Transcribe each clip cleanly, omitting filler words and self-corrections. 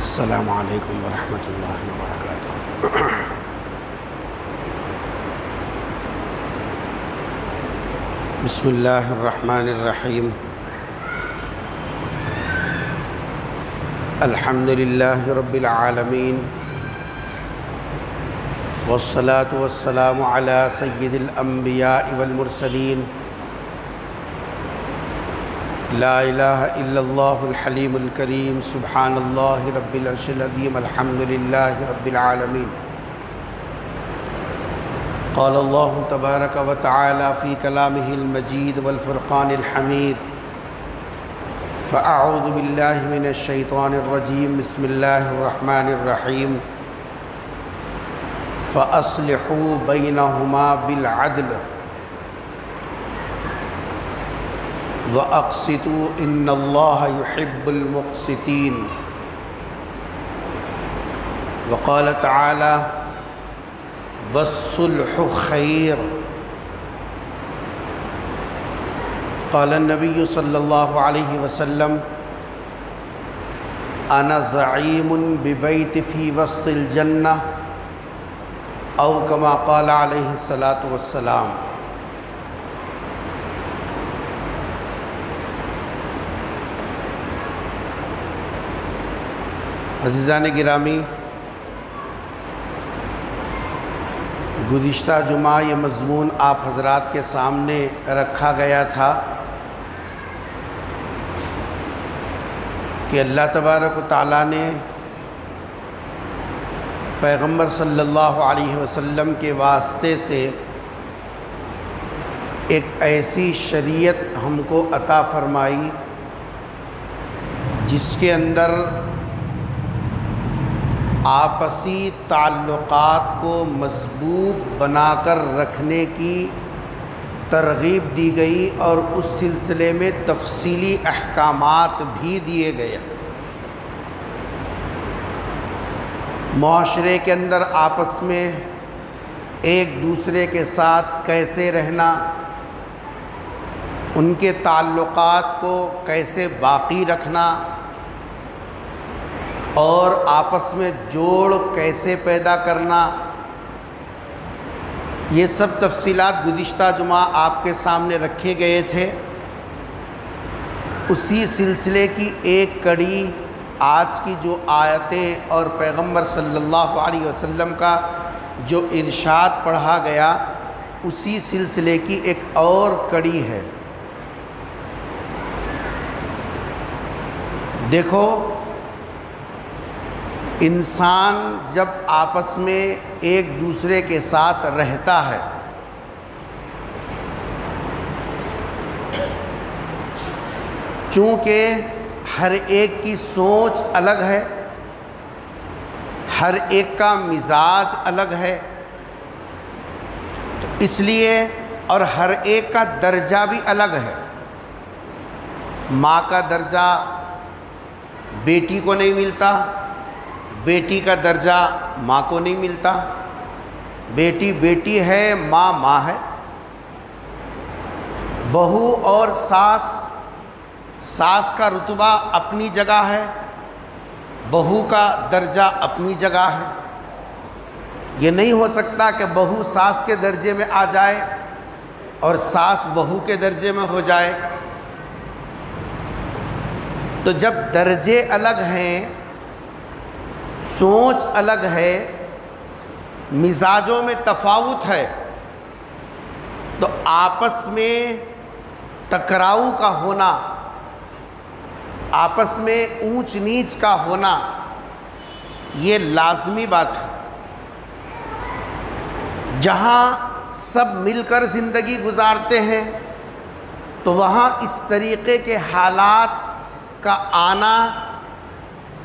السلام علیکم ورحمۃ اللہ وبرکاتہ۔ بسم اللہ الرحمن الرحیم۔ الحمد للہ رب العالمین، والصلاة والسلام علی سید الانبیاء والمرسلین، لا الہ الا اللہ الحلیم الکریم، سبحان اللہ رب العرش العظیم، الحمد للہ رب العالمین۔ قال اللہ تبارک و تعالی فی کلامہ المجید والفرقان الحمید، فاعوذ باللہ من الشیطان الرجیم، بسم اللہ الرحمن الرحیم۔ فاصلحوا بینہما بالعدل وَأَقْسِطُوا إِنَّ اللَّهَ يُحِبُّ الْمُقْسِطِينَ۔ وقال تعالى وَالصُّلْحُ خَيْرٌ۔ قال النبي صلى الله عليه وسلم أنا زعيم ببيت في وسط الجنة، أو كما قال عليه الصلاة والسلام۔ عزیزان گرامی، گزشتہ جمعہ یہ مضمون آپ حضرات کے سامنے رکھا گیا تھا کہ اللہ تبارک و تعالیٰ نے پیغمبر صلی اللہ علیہ وسلم کے واسطے سے ایک ایسی شریعت ہم کو عطا فرمائی جس کے اندر آپسی تعلقات کو مضبوط بنا کر رکھنے کی ترغیب دی گئی، اور اس سلسلے میں تفصیلی احکامات بھی دیے گئے۔ معاشرے کے اندر آپس میں ایک دوسرے کے ساتھ کیسے رہنا، ان کے تعلقات کو کیسے باقی رکھنا، اور آپس میں جوڑ کیسے پیدا کرنا، یہ سب تفصیلات گزشتہ جمعہ آپ کے سامنے رکھے گئے تھے۔ اسی سلسلے کی ایک کڑی آج کی جو آیتیں اور پیغمبر صلی اللہ علیہ وسلم کا جو ارشاد پڑھا گیا، اسی سلسلے کی ایک اور کڑی ہے۔ دیکھو، انسان جب آپس میں ایک دوسرے کے ساتھ رہتا ہے چونکہ ہر ایک کی سوچ الگ ہے، ہر ایک کا مزاج الگ ہے، تو اس لیے اور ہر ایک کا درجہ بھی الگ ہے۔ ماں کا درجہ بیٹی کو نہیں ملتا، بیٹی کا درجہ ماں کو نہیں ملتا، بیٹی بیٹی ہے، ماں ماں ہے۔ بہو اور ساس، ساس کا رتبہ اپنی جگہ ہے، بہو کا درجہ اپنی جگہ ہے۔ یہ نہیں ہو سکتا کہ بہو ساس کے درجے میں آ جائے اور ساس بہو کے درجے میں ہو جائے۔ تو جب درجے الگ ہیں، سوچ الگ ہے، مزاجوں میں تفاوت ہے، تو آپس میں ٹکراؤ کا ہونا، آپس میں اونچ نیچ کا ہونا، یہ لازمی بات ہے۔ جہاں سب مل کر زندگی گزارتے ہیں تو وہاں اس طریقے کے حالات کا آنا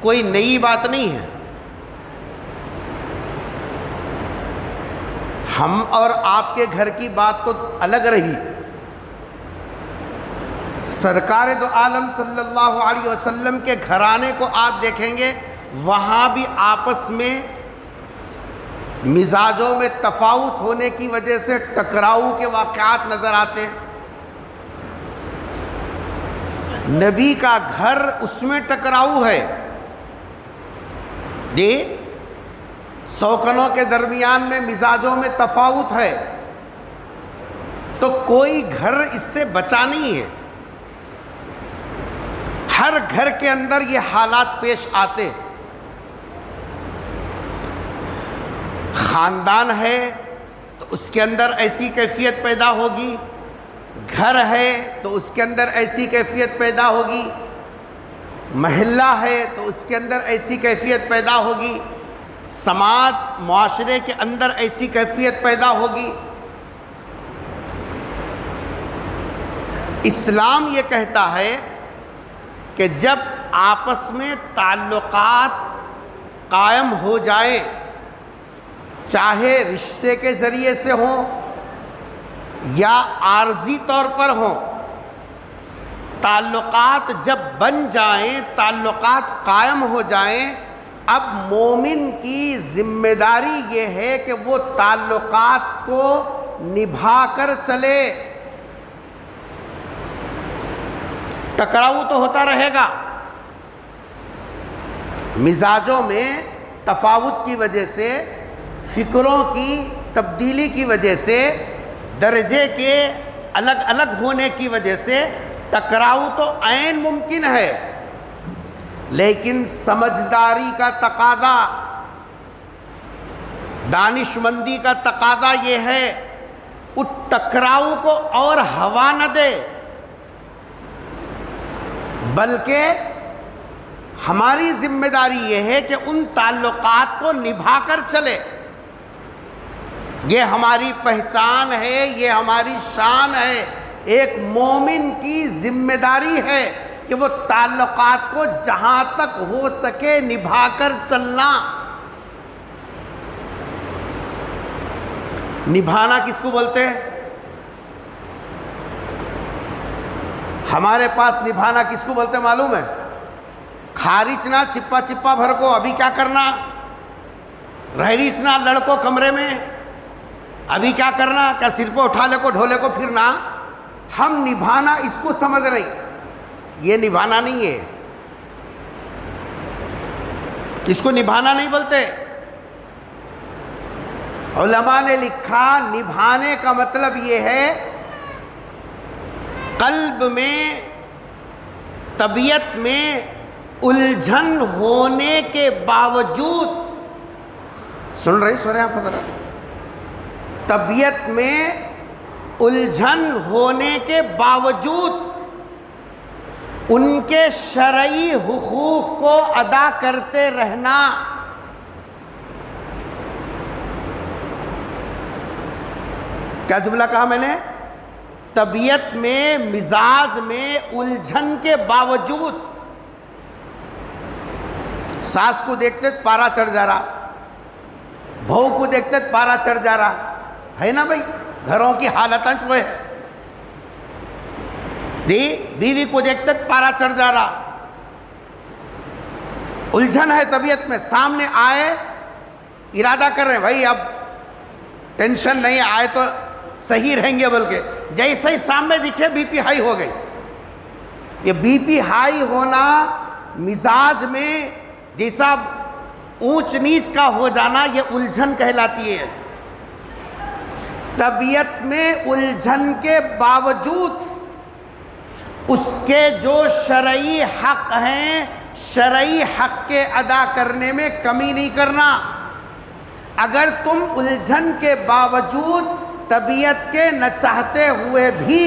کوئی نئی بات نہیں ہے۔ ہم اور آپ کے گھر کی بات تو الگ رہی، سرکار دو عالم صلی اللہ علیہ وسلم کے گھرانے کو آپ دیکھیں گے، وہاں بھی آپس میں مزاجوں میں تفاوت ہونے کی وجہ سے ٹکراؤ کے واقعات نظر آتے ہیں۔ نبی کا گھر، اس میں ٹکراؤ ہے، سوکنوں کے درمیان میں مزاجوں میں تفاوت ہے، تو کوئی گھر اس سے بچا نہیں ہے، ہر گھر کے اندر یہ حالات پیش آتے۔ خاندان ہے تو اس کے اندر ایسی کیفیت پیدا ہوگی، گھر ہے تو اس کے اندر ایسی کیفیت پیدا ہوگی، محلہ ہے تو اس کے اندر ایسی کیفیت پیدا ہوگی، سماج معاشرے کے اندر ایسی کیفیت پیدا ہوگی۔ اسلام یہ کہتا ہے کہ جب آپس میں تعلقات قائم ہو جائیں، چاہے رشتے کے ذریعے سے ہوں یا عارضی طور پر ہوں، تعلقات جب بن جائیں، تعلقات قائم ہو جائیں، اب مومن کی ذمہ داری یہ ہے کہ وہ تعلقات کو نبھا کر چلے۔ ٹکراؤ تو ہوتا رہے گا، مزاجوں میں تفاوت کی وجہ سے، فکروں کی تبدیلی کی وجہ سے، درجے کے الگ الگ ہونے کی وجہ سے ٹکراؤ تو عین ممکن ہے، لیکن سمجھداری کا تقاضا، دانش مندی کا تقاضا یہ ہے اس ٹکراؤ کو اور ہوا نہ دے، بلکہ ہماری ذمہ داری یہ ہے کہ ان تعلقات کو نبھا کر چلے۔ یہ ہماری پہچان ہے، یہ ہماری شان ہے، ایک مومن کی ذمہ داری ہے کہ وہ تعلقات کو جہاں تک ہو سکے نبھا کر چلنا۔ نبھانا کس کو بولتے ہیں؟ ہمارے پاس نبھانا کس کو بولتے ہیں معلوم ہے؟ کھارچنا چپا چپا بھر کو ابھی کیا کرنا، رہریچنا لڑکو کمرے میں ابھی کیا کرنا، کیا سر پہ اٹھا لے کو ڈھولے کو پھرنا۔ ہم نبھانا اس کو سمجھ رہے ہیں، یہ نبھانا نہیں ہے، اس کو نبھانا نہیں بولتے۔ علماء نے لکھا نبھانے کا مطلب یہ ہے قلب میں، طبیعت میں الجھن ہونے کے باوجود، سن رہے آپ حضرات، طبیعت میں الجھن ہونے کے باوجود ان کے شرعی حقوق کو ادا کرتے رہنا۔ کیا جملہ کہا میں نے؟ طبیعت میں، مزاج میں الجھن کے باوجود، ساس کو دیکھتے پارا چڑھ جا رہا، بہو کو دیکھتے پارا چڑھ جا رہا ہے نا بھائی، گھروں کی حالتیں وہ ہے، بیوی کو دیکھتے پارا چڑھ جا رہا، الجھن ہے طبیعت میں، سامنے آئے ارادہ کر رہے ہیں بھائی اب ٹینشن نہیں آئے تو صحیح رہیں گے، بلکہ جیسے ہی سامنے دکھے بی پی ہائی ہو گئی۔ یہ بی پی ہائی ہونا مزاج میں جیسا اونچ نیچ کا ہو جانا، یہ الجھن کہلاتی ہے۔ طبیعت میں الجھن کے باوجود اس کے جو شرعی حق ہیں، شرعی حق کے ادا کرنے میں کمی نہیں کرنا۔ اگر تم الجھن کے باوجود طبیعت کے نہ چاہتے ہوئے بھی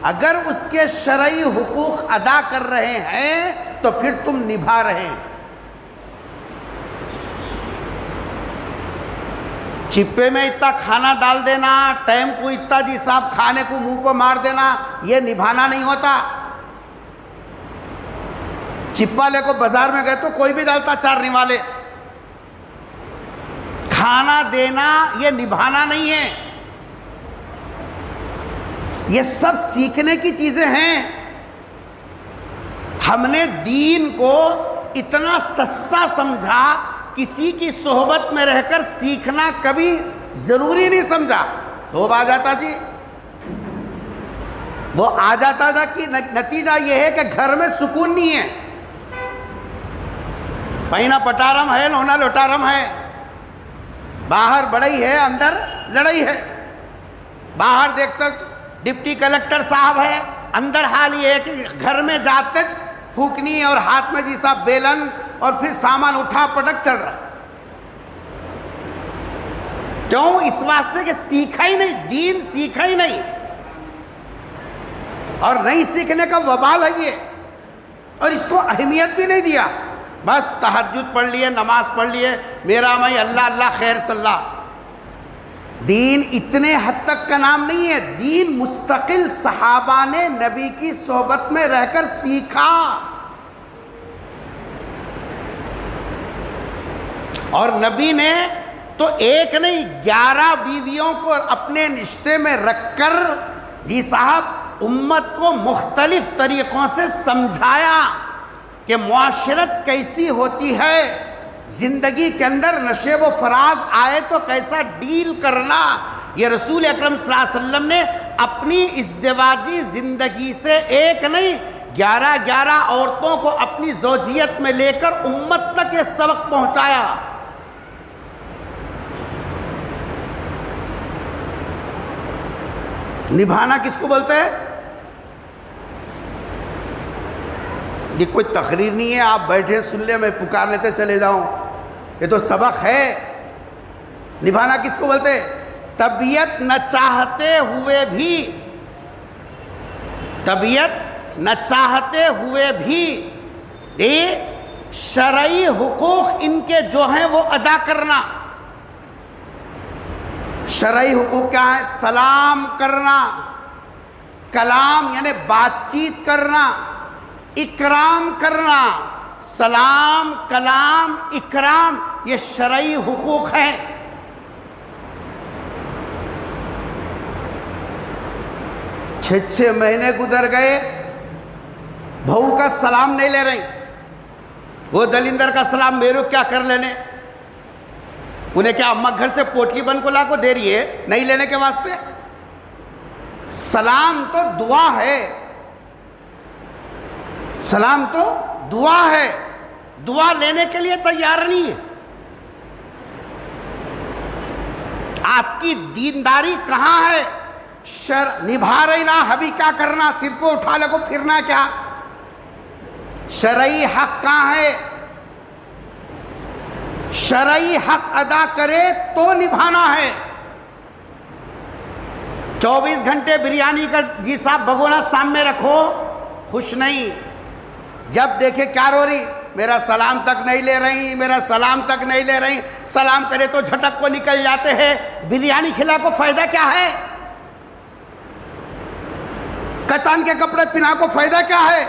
اگر اس کے شرعی حقوق ادا کر رہے ہیں تو پھر تم نبھا رہے ہیں۔ چپے میں اتنا کھانا ڈال دینا، ٹائم کو اتنا جی صاحب کھانے کو منہ پہ مار دینا، یہ نبھانا نہیں ہوتا۔ چپا لے کو بازار میں گئے تو کوئی بھی ڈالتا چار نوالے، کھانا دینا یہ نبھانا نہیں ہے۔ یہ سب سیکھنے کی چیزیں ہیں۔ ہم نے دین کو اتنا سستا سمجھا، کسی کی صحبت میں رہ کر سیکھنا کبھی ضروری نہیں سمجھا۔ خوب آ جاتا جی، وہ آ جاتا تھا کہ نتیجہ یہ ہے کہ گھر میں سکون نہیں ہے۔ پہنا پٹارم ہے لونا لوٹارم ہے، باہر بڑئی ہے اندر لڑائی ہے، باہر دیکھتا ڈپٹی کلکٹر صاحب ہے، اندر حال یہ ہے کہ گھر میں جاتے پھونکنی اور ہاتھ میں جیسا بیلن اور پھر سامان اٹھا پٹک چل رہا. کیوں؟ اس واسطے کہ سیکھا ہی نہیں، دین سیکھا ہی نہیں، اور نہیں سیکھنے کا وبال ہے یہ، اور اس کو اہمیت بھی نہیں دیا. بس تہجد پڑھ لیے، نماز پڑھ لیے، میرا میں اللہ اللہ خیر صلی اللہ. دین اتنے حد تک کا نام نہیں ہے. دین مستقل صحابہ نے نبی کی صحبت میں رہ کر سیکھا، اور نبی نے تو ایک نہیں 11 بیویوں کو اپنے رشتے میں رکھ کر جی صاحب امت کو مختلف طریقوں سے سمجھایا کہ معاشرت کیسی ہوتی ہے، زندگی کے اندر نشیب و فراز آئے تو کیسا ڈیل کرنا. یہ رسول اکرم صلی اللہ علیہ وسلم نے اپنی ازدواجی زندگی سے ایک نہیں 11 عورتوں کو اپنی زوجیت میں لے کر امت تک یہ سبق پہنچایا. نبھانا کس کو بولتے ہیں؟ یہ کوئی تقریر نہیں ہے آپ بیٹھے سن لیں میں پکار لیتے چلے جاؤں، یہ تو سبق ہے. نبھانا کس کو بولتے ہیں؟ طبیعت نہ چاہتے ہوئے بھی، طبیعت نہ چاہتے ہوئے بھی یہ شرعی حقوق ان کے جو ہیں وہ ادا کرنا. شرعی حقوق کیا ہے؟ سلام کرنا، کلام یعنی بات چیت کرنا، اکرام کرنا. سلام، کلام، اکرام یہ شرعی حقوق ہیں. چھ مہینے گزر گئے، بہو کا سلام نہیں لے رہی، وہ دلندر کا سلام میرے کیا کر لینے؟ انہیں کیا اماں گھر سے پوٹلی بن کو لا کو دے رہی ہے نہیں لینے کے واسطے؟ سلام تو دعا ہے، سلام تو دعا ہے، دعا لینے کے لیے تیار نہیں ہے. آپ کی دینداری کہاں ہے؟ نبھا رہی نا، ابھی کیا کرنا؟ سر پہ اٹھا لے کو پھرنا کیا؟ شرعی حق کہاں ہے؟ شرعی حق ادا کرے تو نبھانا ہے. 24 گھنٹے بریانی کا جی صاحب بھگونا سامنے رکھو، خوش نہیں. جب دیکھے کیا رو رہی، میرا سلام تک نہیں لے رہی، میرا سلام تک نہیں لے رہی، سلام کرے تو جھٹک کو نکل جاتے ہیں. بریانی کھلا کو فائدہ کیا ہے؟ کتان کے کپڑے پہنا کو فائدہ کیا ہے؟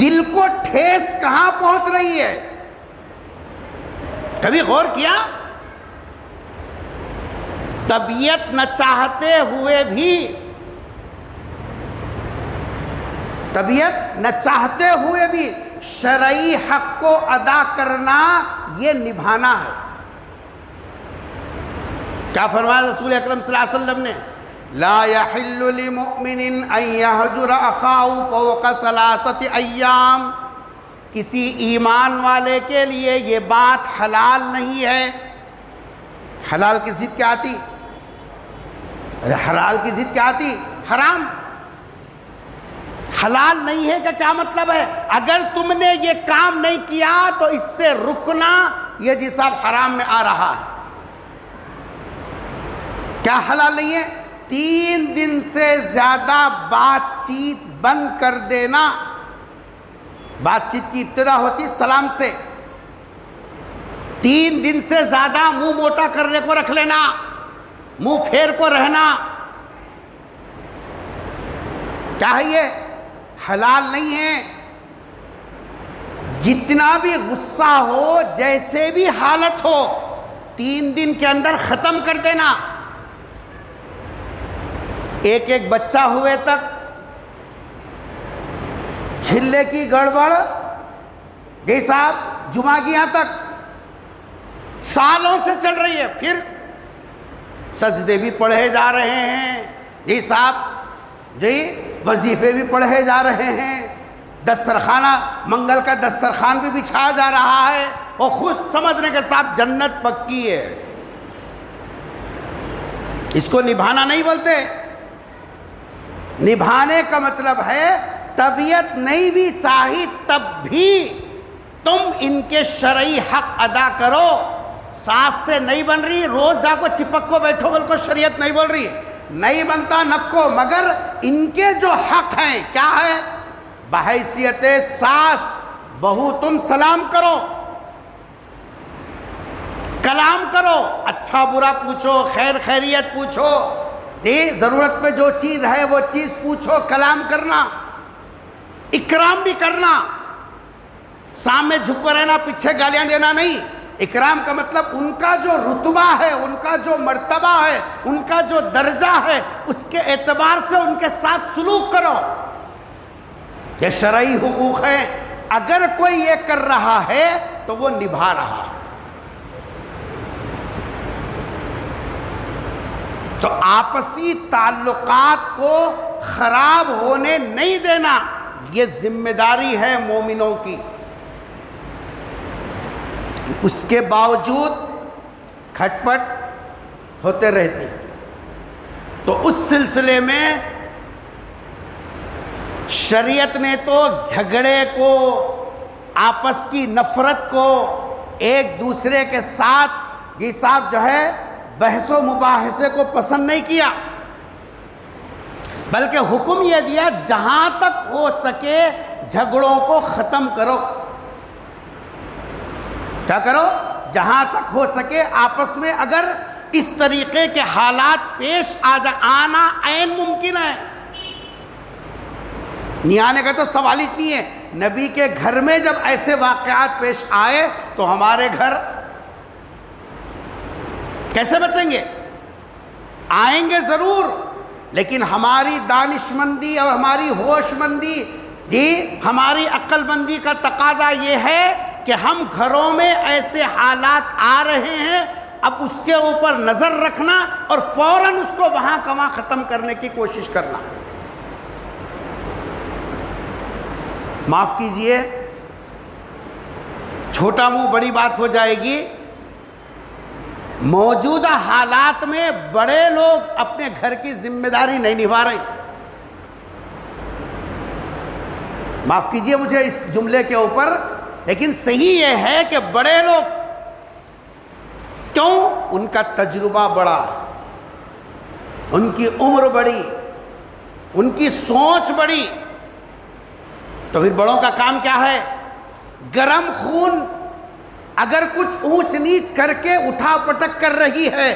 دل کو ٹھیس کہاں پہنچ رہی ہے؟ کبھی غور کیا؟ طبیعت نہ چاہتے ہوئے بھی، طبیعت نہ چاہتے ہوئے بھی شرعی حق کو ادا کرنا یہ نبھانا ہے. کیا فرمایا رسول اکرم صلی اللہ علیہ وسلم نے؟ لا يحل لمؤمن ان يهجر اخاه فوق 3 ایام. کسی ایمان والے کے لیے یہ بات حلال نہیں ہے. حلال کی ضد کیا آتی؟ حلال کی ضد کیا آتی؟ حرام. حلال نہیں ہے کا کیا مطلب ہے؟ اگر تم نے یہ کام نہیں کیا تو اس سے رکنا یہ جی صاحب حرام میں آ رہا ہے. کیا حلال نہیں ہے؟ 3 دن سے زیادہ بات چیت بند کر دینا. بات چیت کی ابتدا ہوتی سلام سے. 3 دن سے زیادہ منہ موٹا کرنے کو رکھ لینا، منہ پھیر کو رہنا، کیا ہے یہ؟ حلال نہیں ہے. جتنا بھی غصہ ہو، جیسے بھی حالت ہو، 3 دن کے اندر ختم کر دینا. ایک بچہ ہوئے تک چھلے کی گڑبڑ جی صاحب جمعگیاں تک سالوں سے چل رہی ہے. پھر سجدے بھی پڑھے جا رہے ہیں جی صاحب، جی وظیفے بھی پڑھے جا رہے ہیں، دسترخوانہ منگل کا دسترخوان بھی بچھایا جا رہا ہے اور خود سمجھنے کے ساتھ جنت پکی ہے. اس کو نبھانا نہیں بولتے. نبھانے کا مطلب ہے طبیعت نہیں بھی چاہی تب بھی تم ان کے شرعی حق ادا کرو. ساس سے نہیں بن رہی, روز جا کو چپک کو بیٹھو بول کو شریعت نہیں بول رہی, نہیں بنتا نکو, مگر ان کے جو حق ہیں کیا ہے؟ بحیثیت ساس بہو تم سلام کرو, کلام کرو, اچھا برا پوچھو, خیر خیریت پوچھو, ضرورت پہ جو چیز ہے وہ چیز پوچھو, کلام کرنا, اکرام بھی کرنا. سامنے جھک کر رہنا, پیچھے گالیاں دینا نہیں. اکرام کا مطلب ان کا جو رتبہ ہے, ان کا جو مرتبہ ہے, ان کا جو درجہ ہے, اس کے اعتبار سے ان کے ساتھ سلوک کرو. یہ شرعی حقوق ہیں. اگر کوئی یہ کر رہا ہے تو وہ نبھا رہا ہے. تو آپسی تعلقات کو خراب ہونے نہیں دینا, یہ ذمہ داری ہے مومنوں کی. اس کے باوجود کھٹ پٹ ہوتے رہتے. تو اس سلسلے میں شریعت نے تو جھگڑے کو, آپس کی نفرت کو, ایک دوسرے کے ساتھ یہ صاحب جو ہے بحث و مباحثے کو پسند نہیں کیا, بلکہ حکم یہ دیا جہاں تک ہو سکے جھگڑوں کو ختم کرو. کیا کرو؟ جہاں تک ہو سکے آپس میں اگر اس طریقے کے حالات پیش آنا عین ممکن ہے. نہیں آنے کا تو سوال ہی نہیں ہے. نبی کے گھر میں جب ایسے واقعات پیش آئے تو ہمارے گھر کیسے بچیں گے؟ آئیں گے ضرور, لیکن ہماری دانش مندی اور ہماری ہوش مندی, ہماری عقل مندی کا تقاضا یہ ہے کہ ہم گھروں میں ایسے حالات آ رہے ہیں, اب اس کے اوپر نظر رکھنا اور فوراً اس کو وہاں کہاں ختم کرنے کی کوشش کرنا. معاف کیجئے, چھوٹا منہ بڑی بات ہو جائے گی. موجودہ حالات میں بڑے لوگ اپنے گھر کی ذمہ داری نہیں نبھا رہے. معاف کیجئے مجھے اس جملے کے اوپر, لیکن صحیح یہ ہے کہ بڑے لوگ, کیوں؟ ان کا تجربہ بڑا, ان کی عمر بڑی, ان کی سوچ بڑی. تو پھر بڑوں کا کام کیا ہے؟ گرم خون اگر کچھ اونچ نیچ کر کے اٹھا پٹک کر رہی ہے,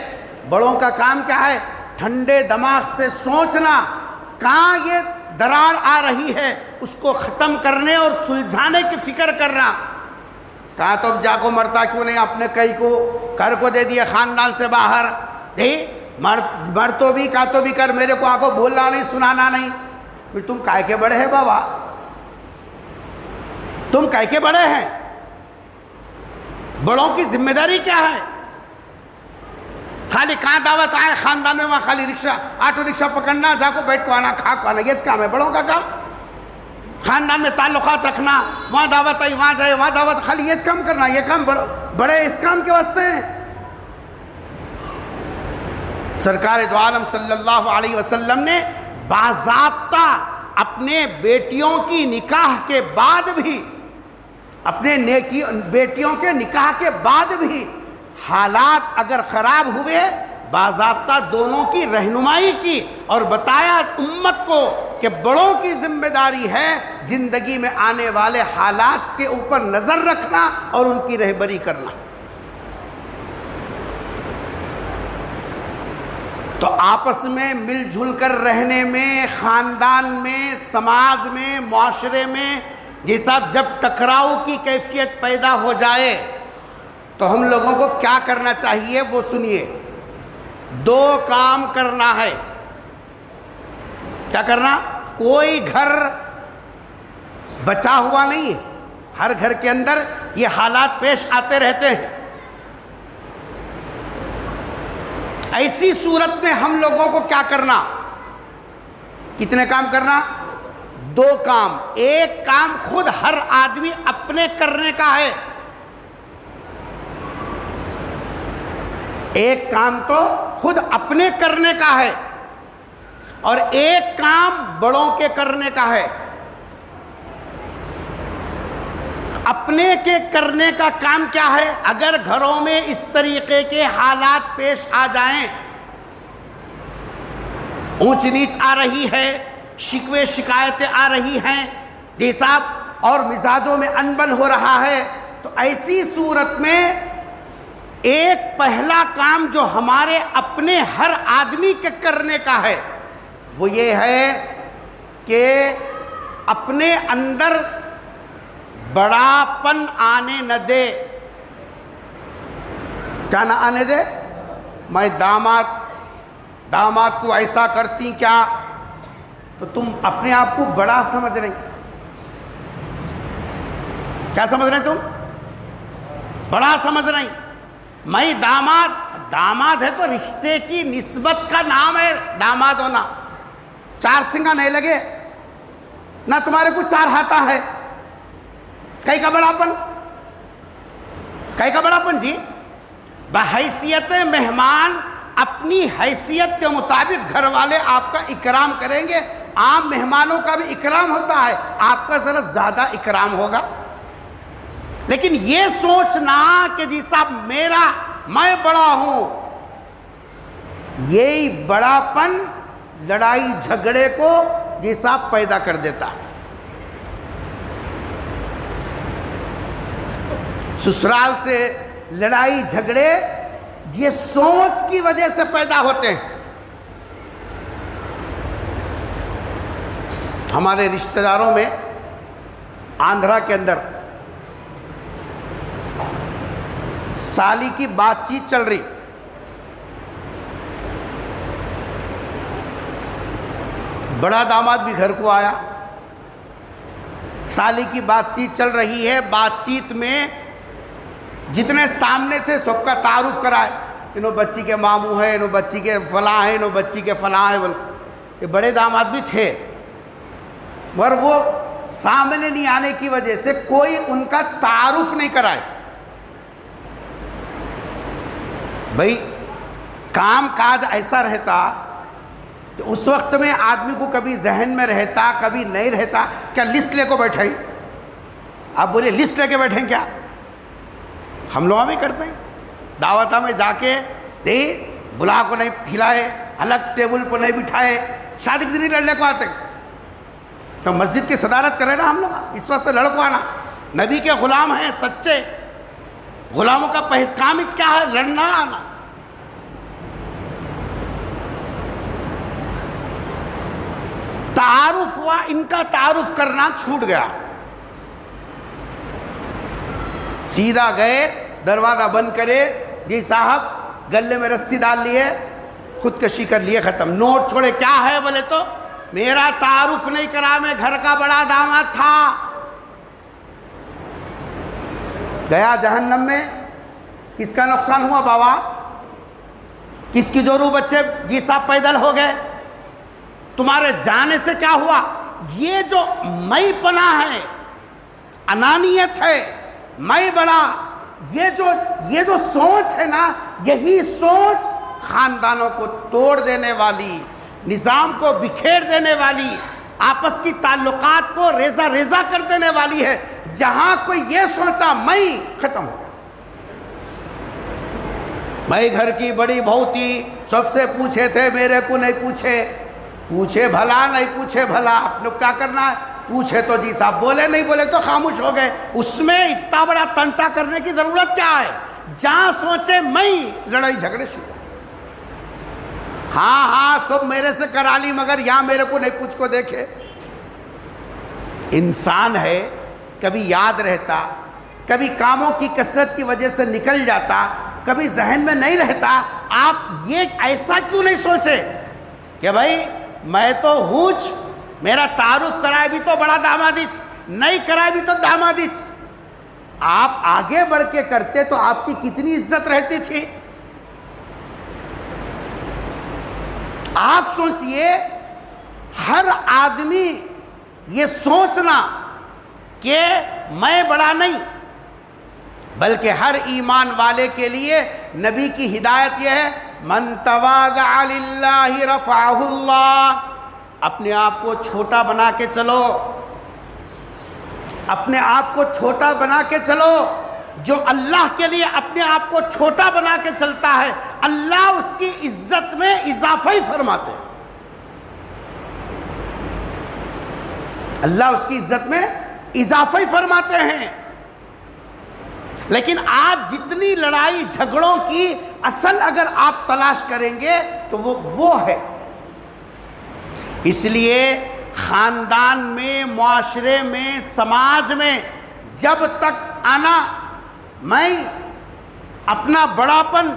بڑوں کا کام کیا ہے؟ ٹھنڈے دماغ سے سوچنا, کہاں یہ درار آ رہی ہے اس کو ختم کرنے اور سلجھانے کی فکر کرنا. کہاں تو اب جا کو مرتا کیوں نہیں, اپنے کئی کو گھر کو دے دیا, خاندان سے باہر, مر تو بھی کا تو بھی کر, میرے کو آگو بولنا نہیں, سنانا نہیں. پھر تم کائے کے بڑے ہیں بابا, تم کائے کے بڑے ہیں؟ بڑوں کی ذمہ داری کیا ہے؟ خالی کہاں دعوت آئے خاندان میں, وہاں خالی رکشہ آٹو رکشہ پکڑنا, جا کو بیٹھ کو آنا, کھا کو آنا, یہ کام ہے بڑوں کا کام. خاندان میں تعلقات رکھنا, وہاں دعوت آئی وہاں جائے, وہاں دعوت, خالی یہ کام کرنا, یہ کام بڑے اس کام کے واسطے ہیں. سرکار دو عالم صلی اللہ علیہ وسلم نے باضابطہ اپنے بیٹیوں کی نکاح کے بعد بھی, اپنے بیٹیوں کے نکاح کے بعد بھی حالات اگر خراب ہوئے, باضابطہ دونوں کی رہنمائی کی اور بتایا امت کو کہ بڑوں کی ذمہ داری ہے زندگی میں آنے والے حالات کے اوپر نظر رکھنا اور ان کی رہبری کرنا. تو آپس میں مل جل کر رہنے میں, خاندان میں, سماج میں, معاشرے میں جیسا جب ٹکراؤ کی کیفیت پیدا ہو جائے تو ہم لوگوں کو کیا کرنا چاہیے وہ سنیے. 2 کام کرنا ہے. کیا کرنا؟ کوئی گھر بچا ہوا نہیں ہے, ہر گھر کے اندر یہ حالات پیش آتے رہتے ہیں. ایسی صورت میں ہم لوگوں کو کیا کرنا؟ کتنے کام کرنا؟ دو کام، ایک کام خود ہر آدمی اپنے کرنے کا ہے، ایک کام تو خود اپنے کرنے کا ہے اور ایک کام بڑوں کے کرنے کا ہے۔ اپنے کے کرنے کا کام کیا ہے؟ اگر گھروں میں اس طریقے کے حالات پیش آ جائیں، اونچ نیچ آ رہی ہے، شکوے شکایتیں آ رہی ہیں، جی صاحب، اور مزاجوں میں انبن ہو رہا ہے، تو ایسی صورت میں ایک پہلا کام جو ہمارے اپنے ہر آدمی کے کرنے کا ہے وہ یہ ہے کہ اپنے اندر بڑا پن آنے نہ دے۔ کیا نہ آنے دے؟ میں داماد کو ایسا کرتی کیا؟ تو تم اپنے آپ کو بڑا سمجھ رہی، کیا سمجھ رہے تم؟ بڑا سمجھ رہی۔ میں داماد ہے تو رشتے کی نسبت کا نام ہے داماد ہونا۔ چار سنگا نہیں لگے نہ تمہارے کو چار ہاتھا ہے، کئی کا بڑا پن جی؟ بحیثیت مہمان اپنی حیثیت کے مطابق گھر والے آپ کا اکرام کریں گے، عام مہمانوں کا بھی اکرام ہوتا ہے، آپ کا ذرا زیادہ اکرام ہوگا۔ لیکن یہ سوچنا کہ جی صاحب میں بڑا ہوں، یہی بڑا پن لڑائی جھگڑے کو جی صاحب پیدا کر دیتا ہے۔ سسرال سے لڑائی جھگڑے یہ سوچ کی وجہ سے پیدا ہوتے ہیں۔ ہمارے رشتہ داروں میں آندھرا کے اندر سالی کی بات چیت چل رہی، بڑا داماد بھی گھر کو آیا، سالی کی بات چیت چل رہی ہے، بات چیت میں جتنے سامنے تھے سب کا تعارف کرائے، انہوں بچی کے ماموں ہیں، انہوں بچی کے فلاں ہیں، انہوں بچی کے فلاں ہیں، یہ بڑے داماد بھی تھے، مگر وہ سامنے نہیں آنے کی وجہ سے کوئی ان کا تعارف نہیں کرائے۔ بھئی کام کاج ایسا رہتا کہ اس وقت میں آدمی کو کبھی ذہن میں رہتا کبھی نہیں رہتا، کیا لسٹ لے کو بیٹھیں؟ آپ بولے لسٹ لے کے بیٹھیں کیا؟ ہم لوگ بھی کرتے ہیں، دعوتہ میں جا کے بلا کو نہیں کھلائے، الگ ٹیبل پر نہیں بٹھائے، شادی کے دن لڑنے کو آتے تو مسجد کی صدارت کرے نا ہم لوگ، اس وقت لڑکو آنا، نبی کے غلام ہیں سچے، غلاموں کا کام کیا ہے؟ لڑنا آنا۔ تعارف ہوا، ان کا تعارف کرنا چھوٹ گیا، سیدھا گئے دروازہ بند کرے، جی صاحب گلے میں رسی ڈال لیے، خودکشی کر لیے، ختم۔ نوٹ چھوڑے، کیا ہے بولے تو میرا تعارف نہیں کرا، میں گھر کا بڑا داماد تھا۔ گیا جہنم میں، کس کا نقصان ہوا بابا؟ کس کی جو روح بچے جی صاحب پیدل ہو گئے؟ تمہارے جانے سے کیا ہوا؟ یہ جو میں پنا ہے، انانیت ہے، میں بڑا، یہ جو سوچ ہے نا، یہی سوچ خاندانوں کو توڑ دینے والی، نظام کو بکھیر دینے والی، آپس کی تعلقات کو ریزہ ریزہ کر دینے والی ہے۔ جہاں کوئی یہ سوچا میں، ختم ہو، میں گھر کی بڑی بہو تھی، سب سے پوچھے تھے، میرے کو نہیں پوچھے بھلا، نہیں پوچھے بھلا، آپ نے کیا کرنا ہے؟ پوچھے تو جی صاحب بولے، نہیں بولے تو خاموش ہو گئے۔ اس میں اتنا بڑا تنٹا کرنے کی ضرورت کیا ہے؟ جہاں سوچے میں، لڑائی جھگڑے شروع۔ ہاں سب میرے سے کرا لی، مگر یہاں میرے کو نہیں پوچھ کو دیکھے۔ انسان ہے، کبھی یاد رہتا، کبھی کاموں کی کثرت کی وجہ سے نکل جاتا، کبھی ذہن میں نہیں رہتا۔ آپ یہ ایسا کیوں نہیں سوچے کہ بھائی میں تو ہونچ، میرا تعارف کرائے بھی تو بڑا دامادش، نہیں کرائے بھی تو دامادش۔ آپ آگے بڑھ کے کرتے تو آپ کی کتنی عزت رہتی تھی۔ آپ سوچئے، ہر آدمی یہ سوچنا کہ میں بڑا نہیں، بلکہ ہر ایمان والے کے لیے نبی کی ہدایت یہ ہے من تواضع للہ رفعہ اللہ، اپنے آپ کو چھوٹا بنا کے چلو، اپنے آپ کو چھوٹا بنا کے چلو۔ جو اللہ کے لیے اپنے آپ کو چھوٹا بنا کے چلتا ہے اللہ اس کی عزت میں اضافہ ہی فرماتے ہیں، اللہ اس کی عزت میں اضافہ ہی فرماتے ہیں۔ لیکن آج جتنی لڑائی جھگڑوں کی اصل اگر آپ تلاش کریں گے تو وہ ہے۔ اس لیے خاندان میں، معاشرے میں، سماج میں جب تک میں اپنا بڑاپن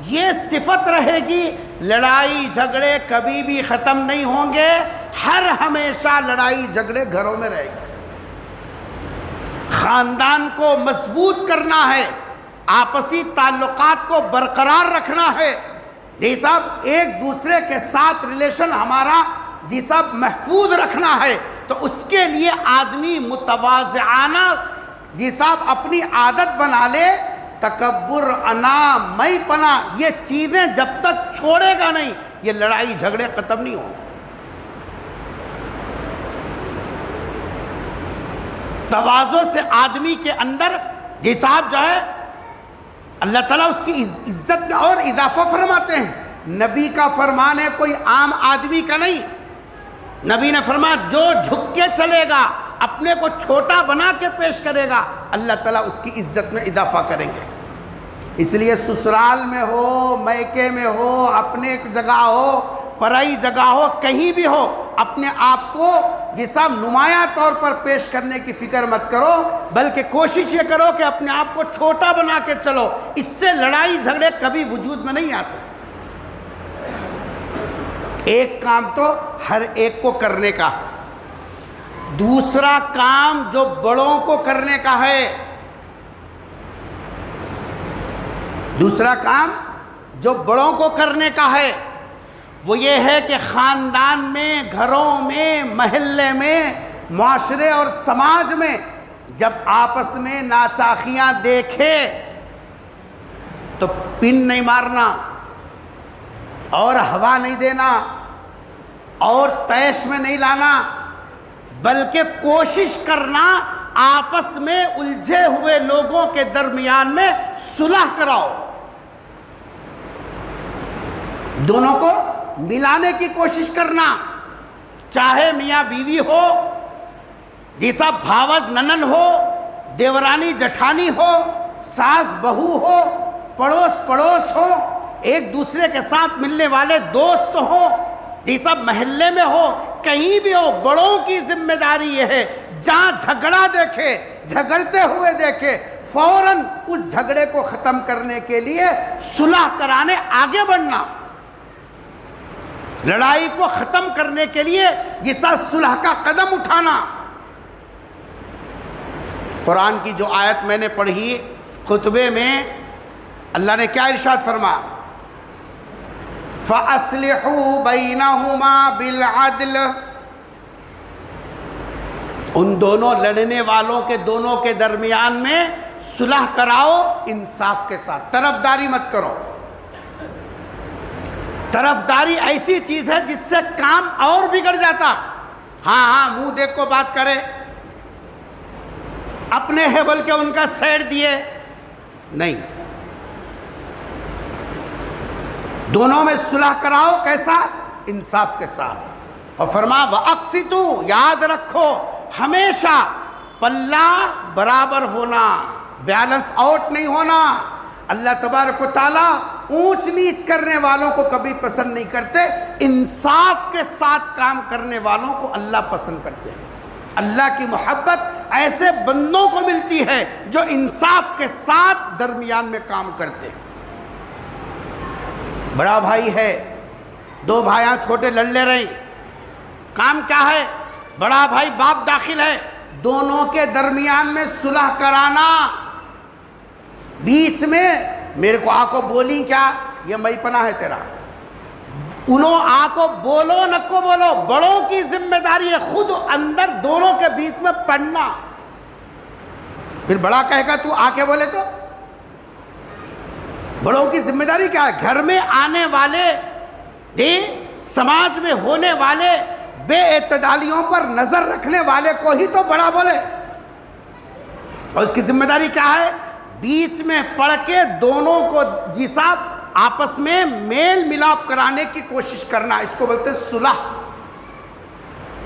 یہ صفت رہے گی لڑائی جھگڑے کبھی بھی ختم نہیں ہوں گے، ہر ہمیشہ لڑائی جھگڑے گھروں میں رہے گی۔ خاندان کو مضبوط کرنا ہے، آپسی تعلقات کو برقرار رکھنا ہے، جی صاحب ایک دوسرے کے ساتھ ریلیشن ہمارا جی صاحب محفوظ رکھنا ہے، تو اس کے لیے آدمی متواضعانہ جی صاحب اپنی عادت بنا لے، تکبر، انا، میں پنا، یہ چیزیں جب تک چھوڑے گا نہیں یہ لڑائی جھگڑے ختم نہیں ہوں۔ تواضع سے آدمی کے اندر جی صاحب جو ہے اللہ تعالیٰ اس کی عزت میں اور اضافہ فرماتے ہیں۔ نبی کا فرمان ہے کوئی عام آدمی کا نہیں، نبی نے فرمایا جو جھک کے چلے گا، اپنے کو چھوٹا بنا کے پیش کرے گا، اللہ تعالیٰ اس کی عزت میں اضافہ کریں گے۔ اس لیے سسرال میں ہو، میکے میں ہو، اپنے جگہ ہو، پرائی جگہ ہو، کہیں بھی ہو، اپنے آپ کو جیسا نمایاں طور پر پیش کرنے کی فکر مت کرو، بلکہ کوشش یہ کرو کہ اپنے آپ کو چھوٹا بنا کے چلو، اس سے لڑائی جھگڑے کبھی وجود میں نہیں آتے۔ ایک کام تو ہر ایک کو کرنے کا، دوسرا کام جو بڑوں کو کرنے کا ہے، دوسرا کام جو بڑوں کو کرنے کا ہے وہ یہ ہے کہ خاندان میں، گھروں میں، محلے میں، معاشرے اور سماج میں جب آپس میں ناچاخیاں دیکھے تو پن نہیں مارنا اور ہوا نہیں دینا اور تیش میں نہیں لانا، بلکہ کوشش کرنا آپس میں الجھے ہوئے لوگوں کے درمیان میں صلح کراؤ، دونوں کو ملانے کی کوشش کرنا، چاہے میاں بیوی ہو، جیسا بھاوج ننن ہو، دیورانی جٹھانی ہو، ساس بہو ہو، پڑوس ہو، ایک دوسرے کے ساتھ ملنے والے دوست ہو، جیسا محلے میں ہو، کہیں بھی ہو، بڑوں کی ذمہ داری یہ ہے جہاں جھگڑا دیکھے، جھگڑتے ہوئے دیکھے، فوراً اس جھگڑے کو ختم کرنے کے لیے صلح کرانے آگے بڑھنا، لڑائی کو ختم کرنے کے لیے جیسا صلح کا قدم اٹھانا۔ قرآن کی جو آیت میں نے پڑھی خطبے میں، اللہ نے کیا ارشاد فرمایا؟ فَأَصْلِحُوا بَيْنَهُمَا بِالْعَدْلِ، ان دونوں لڑنے والوں کے دونوں کے درمیان میں صلح کراؤ انصاف کے ساتھ، طرفداری مت کرو۔ طرفداری ایسی چیز ہے جس سے کام اور بگڑ جاتا، ہاں منہ دیکھ کو بات کرے، اپنے ہے بلکہ ان کا سیڈ دیے، نہیں، دونوں میں صلح کراؤ، کیسا؟ انصاف کے ساتھ۔ اور فرمایا وَأَقْسِطُوا، یاد رکھو ہمیشہ پلہ برابر ہونا، بیلنس آؤٹ نہیں ہونا۔ اللہ تبارک و تعالیٰ اونچ نیچ کرنے والوں کو کبھی پسند نہیں کرتے، انصاف کے ساتھ کام کرنے والوں کو اللہ پسند کرتے ہیں۔ اللہ کی محبت ایسے بندوں کو ملتی ہے جو انصاف کے ساتھ درمیان میں کام کرتے ہیں۔ بڑا بھائی ہے، دو بھائیاں چھوٹے لڑ لے رہے ہیں، کام کیا ہے؟ بڑا بھائی باپ داخل ہے، دونوں کے درمیان میں صلح کرانا، بیچ میں میرے کو آ کو بولی کیا، یہ میں پناہ ہے تیرا، انہوں آکو بولو نکو بولو، بڑوں کی ذمہ داری ہے خود اندر دونوں کے بیچ میں پڑھنا۔ پھر بڑا کہے گا تو آ کے بولے تو بڑوں کی ذمہ داری کیا ہے؟ گھر میں آنے والے سماج میں ہونے والے بے اعتدالیوں پر نظر رکھنے والے کو ہی تو بڑا بولے، اور اس کی ذمہ داری کیا ہے؟ بیچ میں پڑھ کے دونوں کو جی صاحب آپس میں میل ملاپ کرانے کی کوشش کرنا، اس کو بولتے صلح۔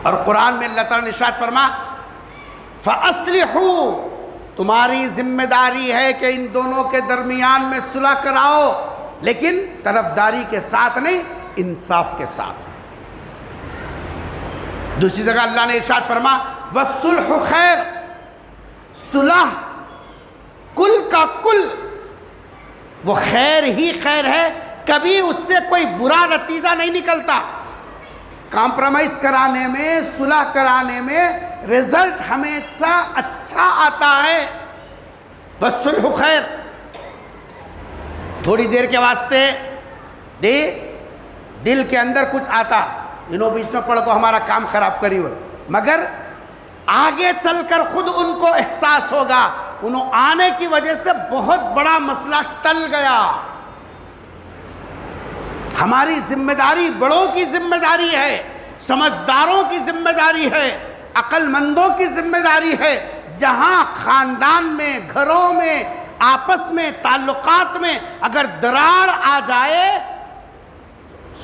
اور قرآن میں اللہ تعالیٰ نے ارشاد فرمایا فَأَصْلِحُوا، تمہاری ذمہ داری ہے کہ ان دونوں کے درمیان میں صلح کراؤ، لیکن طرفداری کے ساتھ نہیں، انصاف کے ساتھ۔ دوسری جگہ اللہ نے ارشاد فرمایا وَالصُّلْحُ خیر، صلح کل کا کل وہ خیر ہی خیر ہے، کبھی اس سے کوئی برا نتیجہ نہیں نکلتا۔ کمپرومائز کرانے میں، صلح کرانے میں رزلٹ ہمیشہ اچھا آتا ہے۔ وَالصُّلْحُ خیر، تھوڑی دیر کے واسطے دل کے اندر کچھ آتا، انہوں بیچ میں پڑھ کو ہمارا کام خراب کری ہو، مگر آگے چل کر خود ان کو احساس ہوگا انہوں آنے کی وجہ سے بہت بڑا مسئلہ ٹل گیا۔ ہماری ذمہ داری بڑوں کی ذمہ داری ہے، سمجھداروں کی ذمہ داری ہے، عقل مندوں کی ذمہ داری ہے۔ جہاں خاندان میں، گھروں میں، آپس میں، تعلقات میں اگر درار آ جائے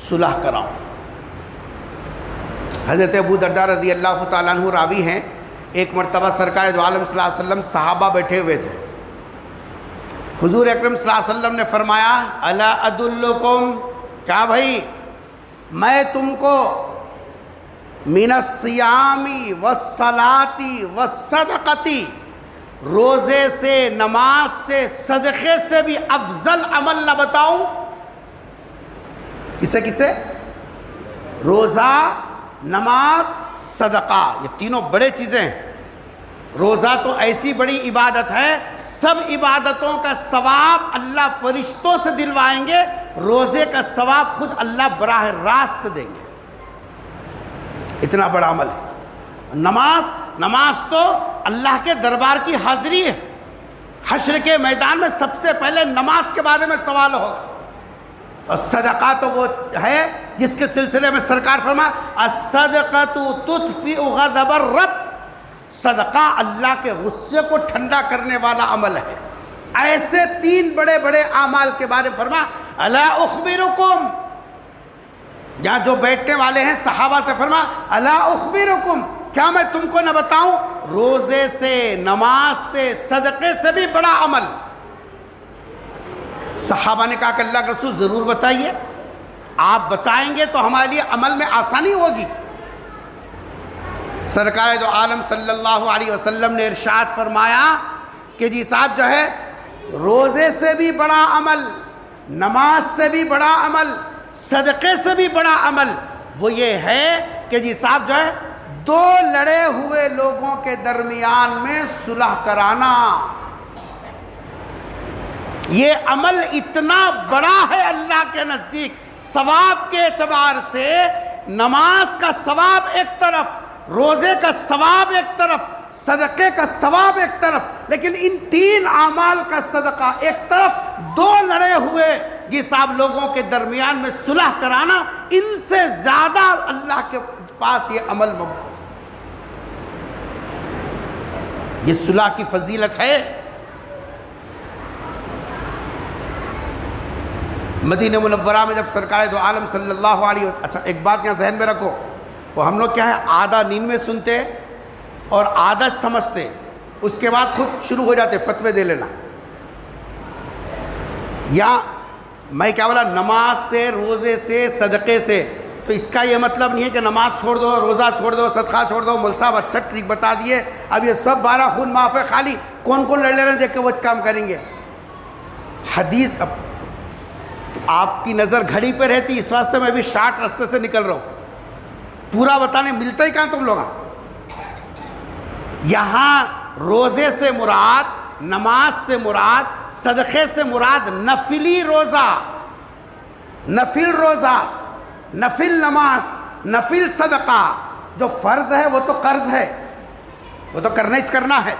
صلح کراؤ۔ حضرت ابو درداء رضی اللہ تعالیٰ عنہ راوی ہیں، ایک مرتبہ سرکار دو عالم صلی اللہ علیہ وسلم صحابہ بیٹھے ہوئے تھے، حضور اکرم صلی اللہ علیہ وسلم نے فرمایا الا ادلکم، کیا بھائی میں تم کو من الصیام والصلاۃ والصدقۃ، روزے سے، نماز سے، صدقے سے بھی افضل عمل نہ بتاؤں؟ کسے کسے؟ روزہ، نماز، صدقہ، یہ تینوں بڑے چیزیں ہیں۔ روزہ تو ایسی بڑی عبادت ہے، سب عبادتوں کا ثواب اللہ فرشتوں سے دلوائیں گے، روزے کا ثواب خود اللہ براہ راست دیں گے، اتنا بڑا عمل ہے۔ نماز تو اللہ کے دربار کی حاضری ہے، حشر کے میدان میں سب سے پہلے نماز کے بارے میں سوال ہوگا۔ اور صدقہ تو وہ ہے جس کے سلسلے میں سرکار فرمایا الصدقۃ تطفئ غضب الرب، صدقہ اللہ کے غصے کو ٹھنڈا کرنے والا عمل ہے۔ ایسے تین بڑے بڑے اعمال کے بارے میں فرمایا الا اخبرکم، یہاں جو بیٹھنے والے ہیں صحابہ سے فرمایا الا اخبرکم، کیا میں تم کو نہ بتاؤں روزے سے، نماز سے، صدقے سے بھی بڑا عمل؟ صحابہ نے کہا کہ اللہ کے رسول ضرور بتائیے، آپ بتائیں گے تو ہمارے لیے عمل میں آسانی ہوگی۔ سرکار دو عالم صلی اللہ علیہ وسلم نے ارشاد فرمایا کہ جی صاحب جو ہے روزے سے بھی بڑا عمل، نماز سے بھی بڑا عمل، صدقے سے بھی بڑا عمل وہ یہ ہے کہ جی صاحب جو ہے دو لڑے ہوئے لوگوں کے درمیان میں صلح کرانا۔ یہ عمل اتنا بڑا ہے اللہ کے نزدیک، ثواب کے اعتبار سے نماز کا ثواب ایک طرف، روزے کا ثواب ایک طرف، صدقے کا ثواب ایک طرف، لیکن ان تین اعمال کا صدقہ ایک طرف، دو لڑے ہوئے جی صاحب لوگوں کے درمیان میں صلح کرانا، ان سے زیادہ اللہ کے پاس یہ عمل مقبول۔ یہ صلح کی فضیلت ہے۔ مدینہ منورہ میں جب سرکار دو عالم صلی اللہ علیہ وسلم، اچھا ایک بات یہاں ذہن میں رکھو، وہ ہم لوگ کیا ہے آدھا نیند میں سنتے اور آدھا سمجھتے، اس کے بعد خود شروع ہو جاتے فتوے دے لینا۔ یا میں کیا بولا نماز سے، روزے سے، صدقے سے، تو اس کا یہ مطلب نہیں ہے کہ نماز چھوڑ دو، روزہ چھوڑ دو، صدقہ چھوڑ دو۔ مول صاحب اچھا ٹرک بتا دیے، اب یہ سب 12 خون معاف ہے، خالی کون کون لڑ لے رہے ہیں دیکھ کے وہ کام کریں گے۔ حدیث آپ کی نظر گھڑی پہ رہتی، اس واسطے میں بھی شارٹ رستے سے نکل رہا ہوں، پورا بتانے ملتا ہی کہاں تم لوگ۔ یہاں روزے سے مراد، نماز سے مراد، صدقے سے مراد نفلی روزہ، نفل روزہ، نفل نماز، نفل صدقہ، جو فرض ہے وہ تو قرض ہے، وہ تو کرنا ہے۔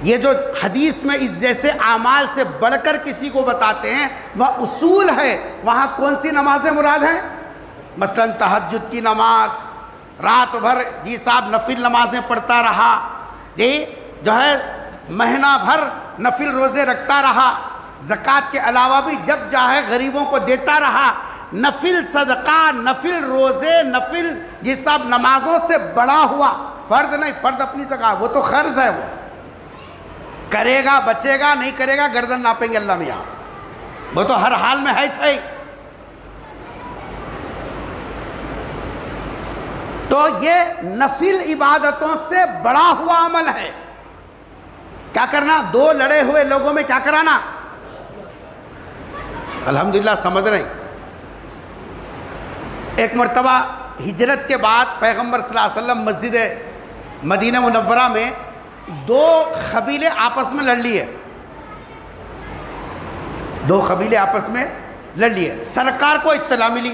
یہ جو حدیث میں اس جیسے اعمال سے بڑھ کر کسی کو بتاتے ہیں وہ اصول ہے، وہاں کون سی نمازیں مراد ہیں؟ مثلا تہجد کی نماز، رات بھر جی صاحب نفل نمازیں پڑھتا رہا، جی جو ہے مہینہ بھر نفل روزے رکھتا رہا، زکوٰۃ کے علاوہ بھی جب چاہے غریبوں کو دیتا رہا، نفل صدقہ، نفل روزے، نفل جی صاحب نمازوں سے بڑا ہوا فرد نہیں، فرد اپنی جگہ، وہ تو قرض ہے، وہ کرے گا بچے گا، نہیں کرے گا گردن ناپیں گے اللہ میاں، وہ تو ہر حال میں ہے چھے۔ تو یہ نفل عبادتوں سے بڑا ہوا عمل ہے۔ کیا کرنا؟ دو لڑے ہوئے لوگوں میں کیا کرانا؟ الحمدللہ سمجھ رہے ہیں۔ ایک مرتبہ ہجرت کے بعد پیغمبر صلی اللہ علیہ وسلم مسجد مدینہ منورہ میں دو قبیلے آپس میں لڑ لیے، دو قبیلے آپس میں لڑ لیے، سرکار کو اطلاع ملی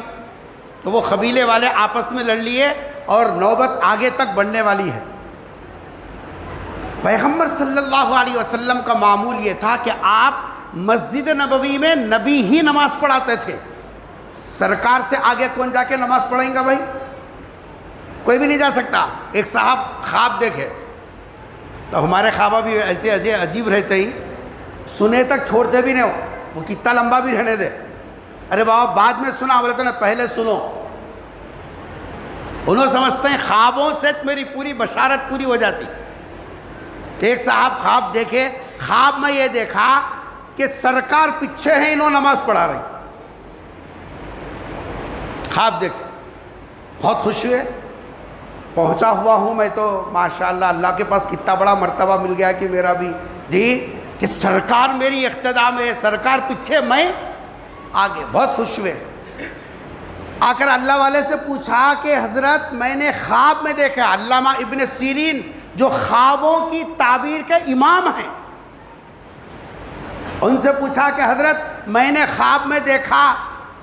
تو وہ قبیلے والے آپس میں لڑ لیے اور نوبت آگے تک بڑھنے والی ہے۔ پیغمبر صلی اللہ علیہ وسلم کا معمول یہ تھا کہ آپ مسجد نبوی میں نبی ہی نماز پڑھاتے تھے، سرکار سے آگے کون جا کے نماز پڑھیں گا بھائی؟ کوئی بھی نہیں جا سکتا۔ ایک صاحب خواب دیکھے تو ہمارے خوابہ بھی ایسے عجیب رہتے ہی، سنے تک چھوڑتے بھی نہیں ہو، وہ کتنا لمبا بھی رہنے دے، ارے بابا بعد میں سنا، بولے تو نا پہلے سنو۔ انہوں سمجھتے ہیں خوابوں سے میری پوری بشارت پوری ہو جاتی۔ ایک صاحب خواب دیکھے، خواب میں یہ دیکھا کہ سرکار پیچھے ہیں، انہوں نماز پڑھا رہے ہیں، خواب دیکھے، بہت خوش ہوئے، پہنچا ہوا ہوں میں تو ماشاءاللہ اللہ کے پاس کتنا بڑا مرتبہ مل گیا کہ میرا بھی جی کہ سرکار میری اقتداء میں ہے، سرکار پیچھے میں آگے، بہت خوش ہوئے۔ آ کر اللہ والے سے پوچھا کہ حضرت میں نے خواب میں دیکھا، علامہ ابن سیرین جو خوابوں کی تعبیر کے امام ہیں، ان سے پوچھا کہ حضرت میں نے خواب میں دیکھا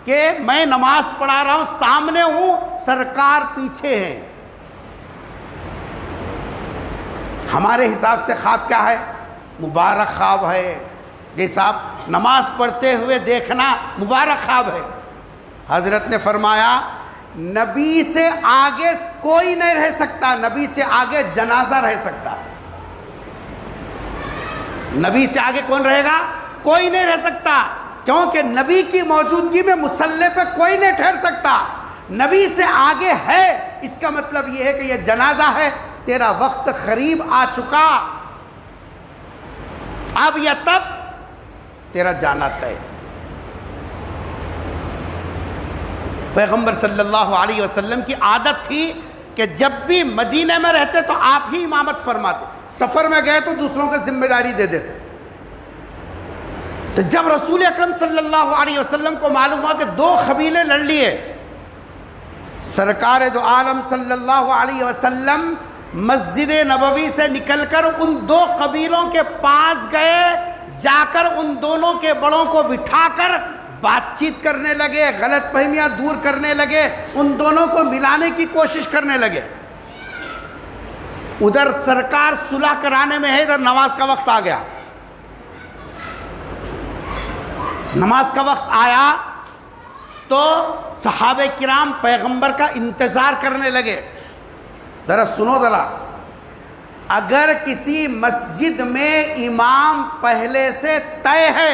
کہ میں نماز پڑھا رہا ہوں، سامنے ہوں، سرکار پیچھے ہیں۔ ہمارے حساب سے خواب کیا ہے؟ مبارک خواب ہے، جیسا آپ نماز پڑھتے ہوئے دیکھنا مبارک خواب ہے۔ حضرت نے فرمایا نبی سے آگے کوئی نہیں رہ سکتا، نبی سے آگے جنازہ رہ سکتا، نبی سے آگے کون رہے گا؟ کوئی نہیں رہ سکتا، کیونکہ نبی کی موجودگی میں مصلی پہ کوئی نہیں ٹھہر سکتا۔ نبی سے آگے ہے، اس کا مطلب یہ ہے کہ یہ جنازہ ہے، تیرا وقت قریب آ چکا، اب یا تب تیرا جانا طے۔ پیغمبر صلی اللہ علیہ وسلم کی عادت تھی کہ جب بھی مدینہ میں رہتے تو آپ ہی امامت فرماتے، سفر میں گئے تو دوسروں کو ذمہ داری دے دیتے۔ تو جب رسول اکرم صلی اللہ علیہ وسلم کو معلوم ہوا کہ دو قبیلے لڑ لیے، سرکار دو عالم صلی اللہ علیہ وسلم مسجد نبوی سے نکل کر ان دو قبیلوں کے پاس گئے، جا کر ان دونوں کے بڑوں کو بٹھا کر بات چیت کرنے لگے، غلط فہمیاں دور کرنے لگے، ان دونوں کو ملانے کی کوشش کرنے لگے۔ ادھر سرکار صلح کرانے میں ہے، ادھر نماز کا وقت آ گیا۔ نماز کا وقت آیا تو صحابہ کرام پیغمبر کا انتظار کرنے لگے۔ ذرا سنو ذرا، اگر کسی مسجد میں امام پہلے سے طے ہے،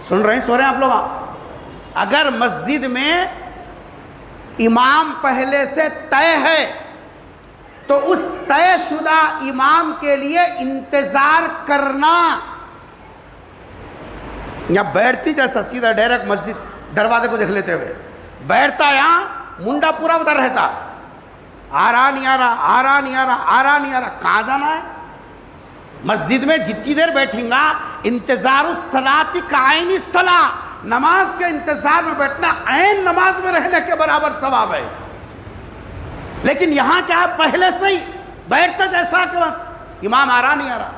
سن رہے ہیں سو رہے ہیں آپ لوگ، اگر مسجد میں امام پہلے سے طے ہے تو اس طے شدہ امام کے لیے انتظار کرنا، یا بیٹھتی جیسا سیدھا ڈائریکٹ مسجد دروازے کو دیکھ لیتے ہوئے بیٹھتا، یہاں منڈا پورا ادھر رہتا، آ رہا نہیں آ رہا، آ رہا نہیں آ رہا، آ رہا نہیں آ رہا، کہاں جانا ہے؟ مسجد میں جتنی دیر بیٹھیں گا انتظار الصلاۃ کعین الصلاۃ، نماز کے انتظار میں بیٹھنا عین نماز میں رہنے کے برابر ثواب ہے۔ لیکن یہاں کیا ہے، پہلے سے ہی بیٹھتا جیسا کہ امام آ رہا نہیں آ رہا،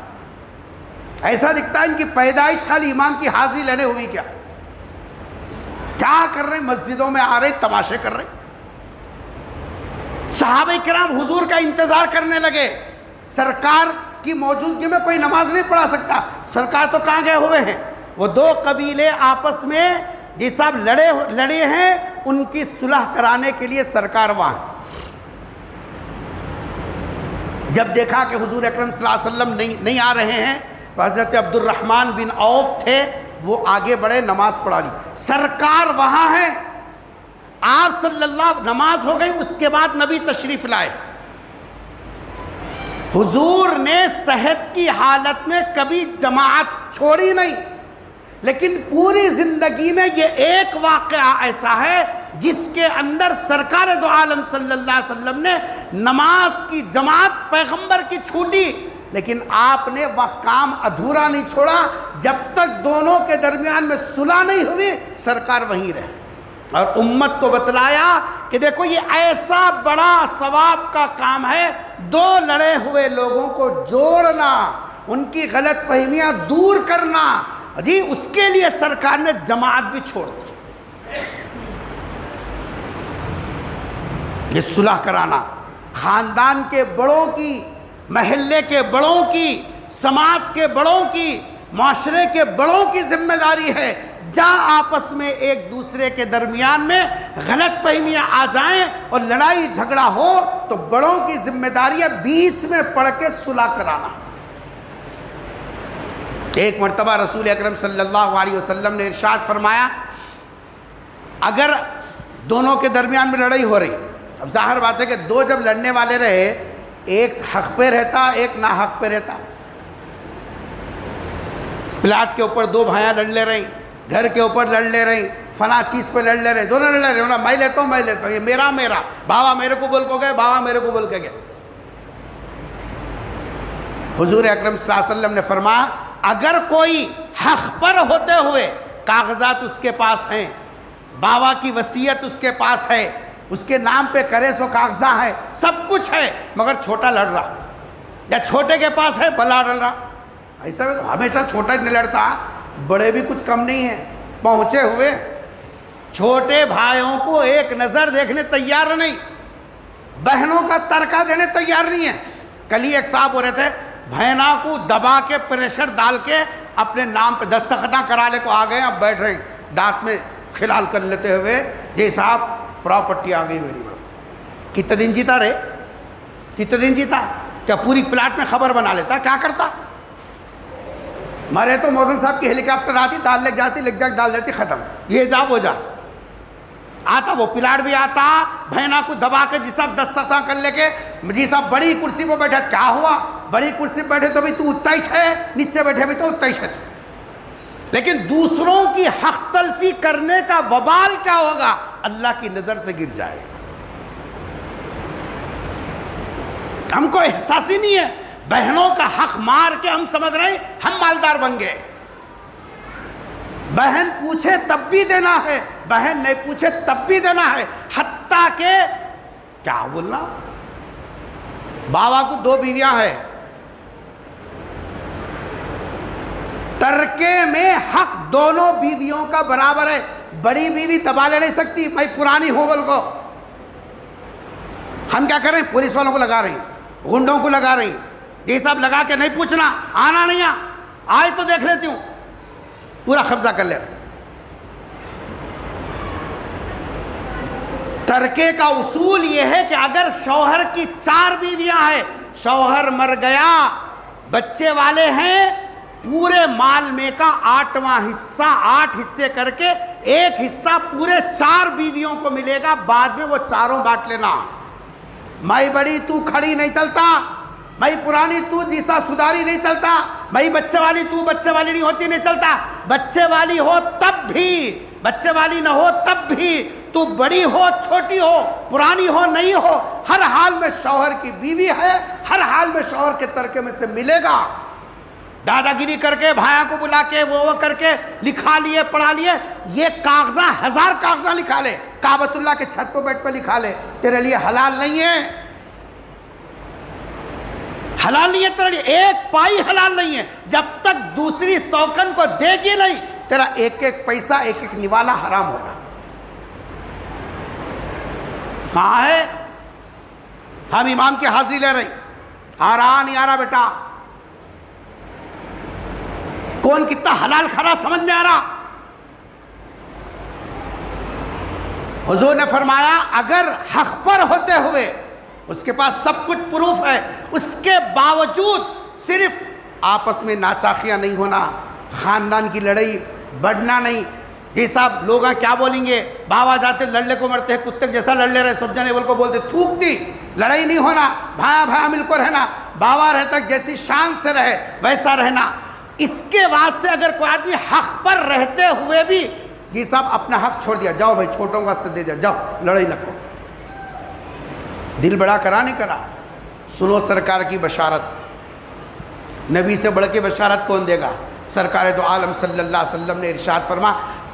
ایسا دکھتا ہے ان کی پیدائش خالی امام کی حاضری لینے ہوئی کیا۔ کیا کر رہے ہیں؟ مسجدوں میں آ رہے تماشے کر رہے. صحابہ کرام حضور کا انتظار کرنے لگے. سرکار کی موجودگی میں کوئی نماز نہیں پڑھا سکتا. سرکار تو کہاں گئے ہوئے ہیں؟ وہ دو قبیلے آپس میں جس صاحب لڑے ہیں ان کی صلح کرانے کے لیے سرکار وہاں. جب دیکھا کہ حضور اکرم صلی اللہ علیہ وسلم نہیں آ رہے ہیں تو حضرت عبد الرحمن بن عوف تھے، وہ آگے بڑھے، نماز پڑھا لی. سرکار وہاں ہیں، آپ صلی اللہ نماز ہو گئی. اس کے بعد نبی تشریف لائے. حضور نے صحت کی حالت میں کبھی جماعت چھوڑی نہیں، لیکن پوری زندگی میں یہ ایک واقعہ ایسا ہے جس کے اندر سرکار دو عالم صلی اللہ علیہ وسلم نے نماز کی جماعت پیغمبر کی چھوٹی، لیکن آپ نے وہ کام ادھورا نہیں چھوڑا. جب تک دونوں کے درمیان میں صلح نہیں ہوئی سرکار وہیں رہے اور امت کو بتلایا کہ دیکھو یہ ایسا بڑا ثواب کا کام ہے، دو لڑے ہوئے لوگوں کو جوڑنا، ان کی غلط فہمیاں دور کرنا. جی اس کے لیے سرکار نے جماعت بھی چھوڑ دی. یہ صلح کرانا خاندان کے بڑوں کی، محلے کے بڑوں کی، سماج کے بڑوں کی، معاشرے کے بڑوں کی ذمہ داری ہے. جہاں آپس میں ایک دوسرے کے درمیان میں غلط فہمیاں آ جائیں اور لڑائی جھگڑا ہو تو بڑوں کی ذمہ داری ہے بیچ میں پڑھ کے صلح کرانا. ایک مرتبہ رسول اکرم صلی اللہ علیہ وسلم نے ارشاد فرمایا، اگر دونوں کے درمیان میں لڑائی ہو رہی، اب ظاہر بات ہے کہ دو جب لڑنے والے رہے، ایک حق پہ رہتا ایک ناحق پہ رہتا. پلاٹ کے اوپر دو بھائیاں لڑ لے رہی، گھر کے اوپر لڑ لے رہی، فلاں چیز پہ لڑ لے رہے، دونوں لڑ لے رہے، میں لیتا ہوں یہ میرا بابا میرے کو بول کو گئے، بابا میرے کو بول کے گئے. حضور اکرم صلی اللہ علیہ وسلم نے فرمایا اگر کوئی حق پر ہوتے ہوئے کاغذات اس کے پاس ہیں، بابا کی وصیت اس کے پاس ہے، اس کے نام پہ کرے سو کاغذات ہیں، سب کچھ ہے، مگر چھوٹا لڑ رہا یا چھوٹے کے پاس ہے بلا ڈل رہا، ایسا ہمیشہ چھوٹا نہیں لڑتا، بڑے بھی کچھ کم نہیں ہیں، پہنچے ہوئے چھوٹے بھائیوں کو ایک نظر دیکھنے تیار نہیں، بہنوں کا ترکہ دینے تیار نہیں ہے. کل ہی ایک صاحب ہو رہے تھے، بہنا کو دبا کے پریشر ڈال کے اپنے نام پہ دستخط کرانے کو آ گئے، اب بیٹھ رہے ہیں دانت میں خلال کر لیتے ہوئے، جی صاحب پراپرٹی آ گئی میری. کتنے دن جیتا رے؟ کتنے دن جیتا؟ کیا پوری پلاٹ میں خبر بنا لیتا؟ کیا کرتا؟ مرے تو موزن صاحب کی ہیلی کاپٹر آتی، ڈال لے جاتی، لکھ جاک ڈال دیتی، ختم، یہ جا وہ جا. آتا وہ پلاٹ بھی آتا، بہنا کو دبا کے جی صاحب دستخط کر لے کے، جی صاحب بڑی کرسی پہ بیٹھا، کیا ہوا؟ بڑی کرسی پہ بیٹھے تو بھی تو اتنا ہی ہے، نیچے بیٹھے بھی تو اتنا ہی ہے. لیکن دوسروں کی حق تلفی کرنے کا وبال کیا ہوگا؟ اللہ کی نظر سے گر جائے. ہم کو احساس ہی نہیں ہے، بہنوں کا حق مار کے ہم سمجھ رہے ہیں ہم مالدار بن گئے. بہن پوچھے تب بھی دینا ہے، بہن نہیں پوچھے تب بھی دینا ہے، حتیٰ کہ کیا بولنا، بابا کو دو بیویاں ہیں، ترکے میں حق دونوں بیویوں کا برابر ہے. بڑی بیوی دبا لے نہیں سکتی، میں پرانی ہوں بول کو. ہم کیا کر رہے ہیں؟ پولیس والوں کو لگا رہے ہیں، گنڈوں کو لگا رہے ہیں، یہ سب لگا کے نہیں پوچھنا، آنا نہیں آئے تو دیکھ لیتی ہوں، پورا قبضہ کر لے رہے. ترکے کا اصول یہ ہے کہ اگر شوہر کی 4 بیویاں ہیں، شوہر مر گیا، بچے والے ہیں، پورے مال میں کا 8واں حصہ 8 حصے کر کے 1 حصہ پورے 4 بیویوں کو ملے گا، بعد میں وہ چاروں بانٹ لینا. میں بڑی تو کھڑی نہیں چلتا، میں پرانی تو جیسا سدھاری نہیں چلتا، میں بچے والی تو بچے والی نہیں ہوتی نہیں چلتا. بچے والی ہو تب بھی، بچے والی نہ ہو تب بھی، تو بڑی ہو چھوٹی ہو، پرانی ہو نہیں ہو، ہر حال میں شوہر کی بیوی ہے، ہر حال میں شوہر کے ترکے میں سے ملے گا. دادا گیری کر کے بھائیوں کو بلا کے وہ کر کے لکھا لیے پڑھا لیے، یہ کاغذات 1000 کاغذات لکھا لے، کعبۃ اللہ کے چھت پہ بیٹھ کر لکھا لے، تیرے لیے حلال نہیں ہے، حلال نہیں ہے تیرے لیے، 1 پائی حلال نہیں ہے. جب تک دوسری سوکن کو دے گی نہیں، تیرا ایک ایک پیسہ ایک ایک نوالا حرام ہوگا. کہاں ہے؟ ہم امام کی حاضری لے رہے ہیں، آ رہا نہیں آ رہا بیٹا؟ کون کتنا حلال کھرا سمجھ میں آ رہا؟ حضور نے فرمایا اگر حق پر ہوتے ہوئے اس کے پاس سب کچھ پروف ہے، اس کے باوجود صرف آپس میں ناچاخیاں نہیں ہونا، خاندان کی لڑائی بڑھنا نہیں، جی صاحب لوگ کیا بولیں گے، باوا جاتے لڑنے کو مرتے ہیں، کتے جیسا لڑ لے رہے، سب جنے بول کو بولتے تھوک دی، لڑائی نہیں ہونا، بھایا بھایا مل کو رہنا، باوا رہتا جیسی شان سے رہے ویسا رہنا۔ اس کے واسطے اگر کوئی آدمی حق پر رہتے ہوئے بھی جی صاحب اپنا حق چھوڑ دیا، جاؤ بھائی چھوٹوں کا واسطے دے دیا، جاؤ لڑائی نہ کرو، دل بڑا کرا نہیں کرا۔ سنو سرکار کی بشارت، نبی سے بڑھ کے بشارت کون دے گا؟ سرکار دو عالم صلی اللہ علیہ وسلم نے ارشاد فرما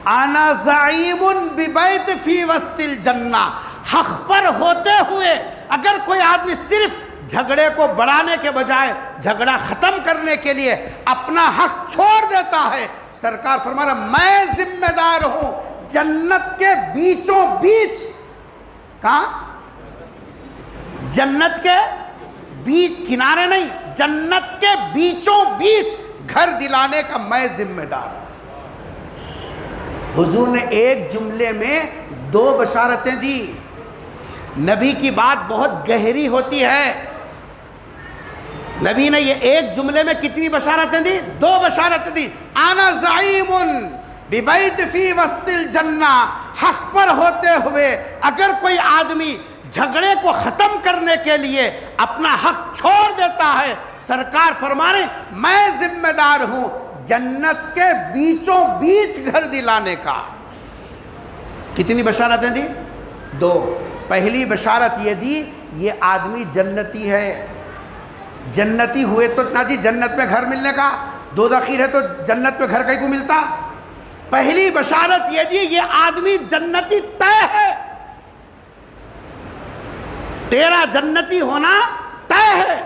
انا زعیم ببیت فی وسط الجنہ، حق پر ہوتے ہوئے اگر کوئی آدمی صرف جھگڑے کو بڑھانے کے بجائے جھگڑا ختم کرنے کے لیے اپنا حق چھوڑ دیتا ہے، سرکار فرما رہا میں ذمہ دار ہوں جنت کے بیچوں بیچ، کہاں؟ جنت کے بیچ، کنارے نہیں، جنت کے بیچوں بیچ گھر دلانے کا میں ذمہ دار ہوں۔ حضور نے ایک جملے میں دو بشارتیں دی۔ نبی کی بات بہت گہری ہوتی ہے، نبی نے یہ ایک جملے میں کتنی بشارتیں دی؟ دو بشارتیں دی۔ انا زعیم ببیت فی وسط الجنہ، حق پر ہوتے ہوئے اگر کوئی آدمی جھگڑے کو ختم کرنے کے لیے اپنا حق چھوڑ دیتا ہے، سرکار فرما رہے میں ذمہ دار ہوں جنت کے بیچوں بیچ گھر دلانے کا۔ کتنی بشارتیں دی؟ دو۔ پہلی بشارت یہ دی یہ آدمی جنتی ہے، جنتی ہوئے تو نہ جی جنت میں گھر ملنے کا، دو دخیر ہے تو جنت میں گھر کہیں کو ملتا۔ پہلی بشارت یہ دی یہ آدمی جنتی طے ہے، تیرا جنتی ہونا طے ہے۔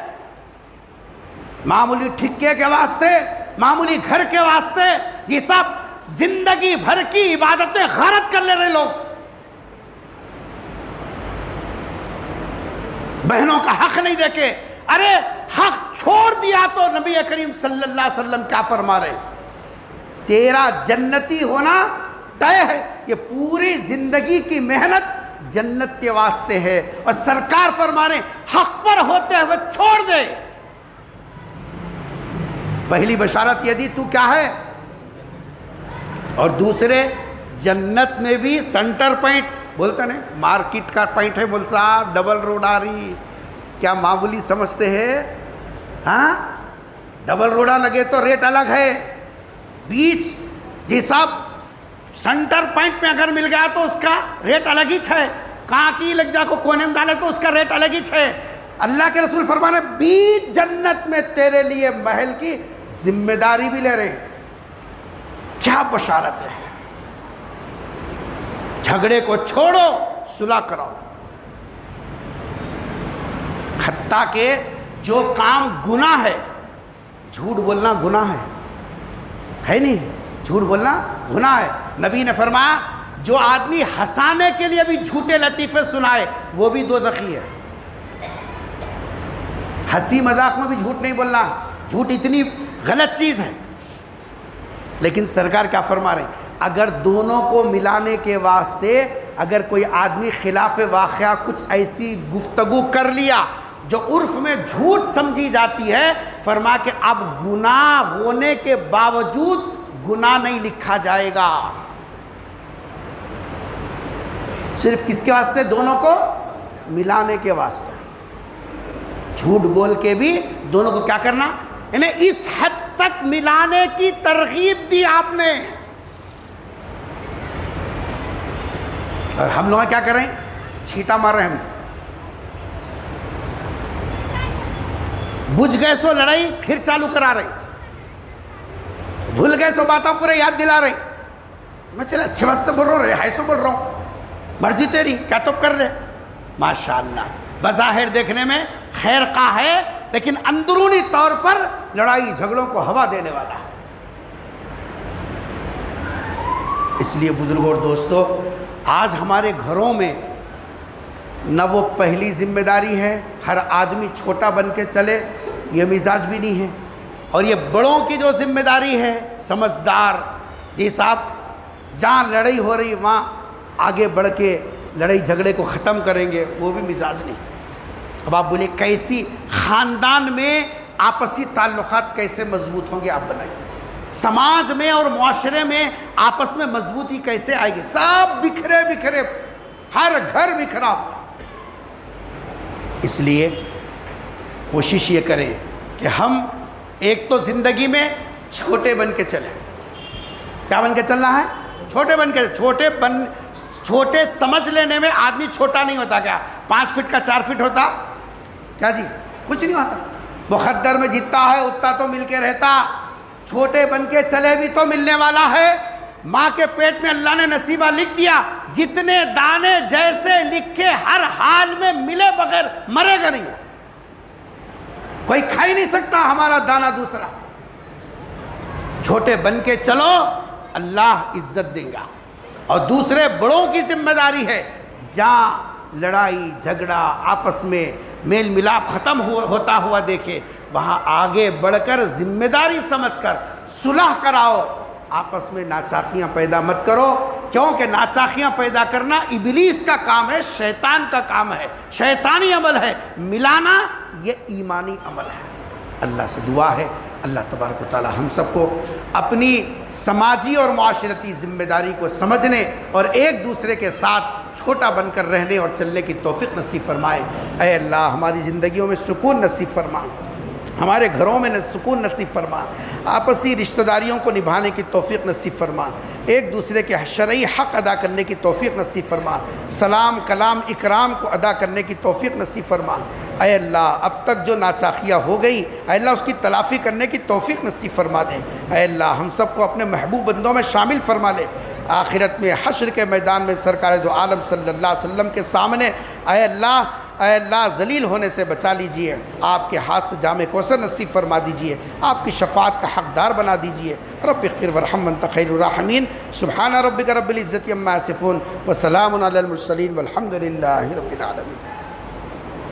معمولی ٹھکے کے واسطے، معمولی گھر کے واسطے یہ سب زندگی بھر کی عبادتیں غارت کر لے رہے لوگ، بہنوں کا حق نہیں دیکھے۔ ارے حق چھوڑ دیا تو نبی کریم صلی اللہ علیہ وسلم کیا فرما رہے؟ تیرا جنتی ہونا طے ہے، یہ پوری زندگی کی محنت جنت کے واسطے ہے، اور سرکار فرما رہے حق پر ہوتے ہوئے چھوڑ دے۔ پہلی بشارت یہ دی تو کیا ہے، اور دوسرے جنت میں بھی سنٹر پوائنٹ بولتے ہیں، مارکیٹ کا پوائنٹ ہے، بول صاحب ڈبل روڈ آ رہی، کیا معمولی سمجھتے ہیں؟ ہاں ڈبل روڈا لگے تو ریٹ الگ ہے، بیچ جی صاحب سنٹر پوائنٹ میں اگر مل گیا تو اس کا ریٹ الگ ہی ہے، کہاں کی لگ جا کو کونے میں ڈالے تو اس کا ریٹ الگ ہی ہے۔ اللہ کے رسول فرمانے بیچ جنت میں تیرے لیے محل کی ذمہ داری بھی لے رہے، کیا بشارت ہے۔ جھگڑے کو چھوڑو، صلح کراؤ، حتیٰ کہ جو کام گناہ ہے، جھوٹ بولنا گناہ ہے نہیں، جھوٹ بولنا گناہ ہے۔ نبی نے فرمایا جو آدمی ہنسانے کے لیے بھی جھوٹے لطیفے سنائے وہ بھی دو دخی ہے۔ ہنسی مذاق میں بھی جھوٹ نہیں بولنا، جھوٹ اتنی غلط چیز ہے، لیکن سرکار کیا فرما رہے ہیں اگر دونوں کو ملانے کے واسطے اگر کوئی آدمی خلاف واقعہ کچھ ایسی گفتگو کر لیا جو عرف میں جھوٹ سمجھی جاتی ہے، فرما کہ اب گناہ ہونے کے باوجود گناہ نہیں لکھا جائے گا۔ صرف کس کے واسطے؟ دونوں کو ملانے کے واسطے۔ جھوٹ بول کے بھی دونوں کو کیا کرنا، انہیں اس حد تک ملانے کی ترغیب دی آپ نے۔ اور ہم لوگ کیا کر رہے ہیں؟ چھیٹا مار رہے ہیں، ہمیں بجھ گئے سو لڑائی پھر چالو کرا رہے، بھول گئے سو باتوں پورے یاد دلا رہے۔ میں تیرے اچھے واسطے بول رہا ہوں، رہائی سو بول رہا ہوں، مرضی تیری، کیا تو کر رہے۔ ماشاءاللہ بظاہر دیکھنے میں خیر خواہ ہے، لیکن اندرونی طور پر لڑائی جھگڑوں کو ہوا دینے والا ہے۔ اس لیے بزرگوں اور دوستو، آج ہمارے گھروں میں نہ وہ پہلی ذمہ داری ہے، ہر آدمی چھوٹا بن کے چلے، یہ مزاج بھی نہیں ہے، اور یہ بڑوں کی جو ذمہ داری ہے، سمجھدار جی صاحب جہاں لڑائی ہو رہی وہاں آگے بڑھ کے لڑائی جھگڑے کو ختم کریں گے، وہ بھی مزاج نہیں۔ اب آپ بولے کیسی خاندان میں آپسی تعلقات کیسے مضبوط ہوں گے؟ آپ بنائیں، سماج میں اور معاشرے میں آپس میں مضبوطی کیسے آئے گی؟ سب بکھرے بکھرے، ہر گھر بکھرا ہوا۔ اس لیے کوشش یہ کریں کہ ہم ایک تو زندگی میں چھوٹے بن کے چلیں۔ کیا بن کے چلنا ہے؟ چھوٹے بن کے، چھوٹے سمجھ لینے میں آدمی چھوٹا نہیں ہوتا۔ کیا 5 فٹ کا 4 فٹ ہوتا؟ کیا جی؟ کچھ نہیں ہوتا۔ مخدر میں جتنا ہے اتنا تو مل کے رہتا۔ چھوٹے بن کے چلے بھی تو ملنے والا ہے۔ ماں کے پیٹ میں اللہ نے نصیبہ لکھ دیا، جتنے دانے جیسے لکھے ہر حال میں ملے بغیر مرے گا نہیں، کوئی کھا ہی نہیں سکتا ہمارا دانہ دوسرا۔ چھوٹے بن کے چلو، اللہ عزت دے گا۔ اور دوسرے بڑوں کی ذمہ داری ہے، جہاں لڑائی جھگڑا آپس میں میل ملاپ ختم ہوتا ہوا دیکھے، وہاں آگے بڑھ کر ذمہ داری سمجھ کر صلح کراؤ، آپس میں ناچاکیاں پیدا مت کرو، کیونکہ ناچاکیاں پیدا کرنا ابلیس کا کام ہے، شیطان کا کام ہے، شیطانی عمل ہے۔ ملانا یہ ایمانی عمل ہے۔ اللہ سے دعا ہے اللہ تبارک و تعالی ہم سب کو اپنی سماجی اور معاشرتی ذمہ داری کو سمجھنے اور ایک دوسرے کے ساتھ چھوٹا بن کر رہنے اور چلنے کی توفیق نصیب فرمائے۔ اے اللہ ہماری زندگیوں میں سکون نصیب فرما، ہمارے گھروں میں سکون نصیب فرما، آپسی رشتہ داریوں کو نبھانے کی توفیق نصیب فرما، ایک دوسرے کے شرعی حق ادا کرنے کی توفیق نصیب فرما، سلام کلام اکرام کو ادا کرنے کی توفیق نصیب فرما۔ اے اللہ اب تک جو ناچاخیاں ہو گئی، اے اللہ اس کی تلافی کرنے کی توفیق نصیب فرما دے۔ اے اللہ ہم سب کو اپنے محبوب بندوں میں شامل فرما لے۔ آخرت میں حشر کے میدان میں سرکار دو عالم صلی اللہ علیہ وسلم کے سامنے اے اللہ ذلیل ہونے سے بچا لیجئے، آپ کے ہاتھ سے جام کوثر نصیب فرما دیجئے، آپ کی شفاعت کا حقدار بنا دیجئے۔ رب اغفر وارحم وانت خیر الراحمین۔ سبحان ربک رب العزت عما یصفون وسلام علی المرسلین والحمد للہ رب العالمین۔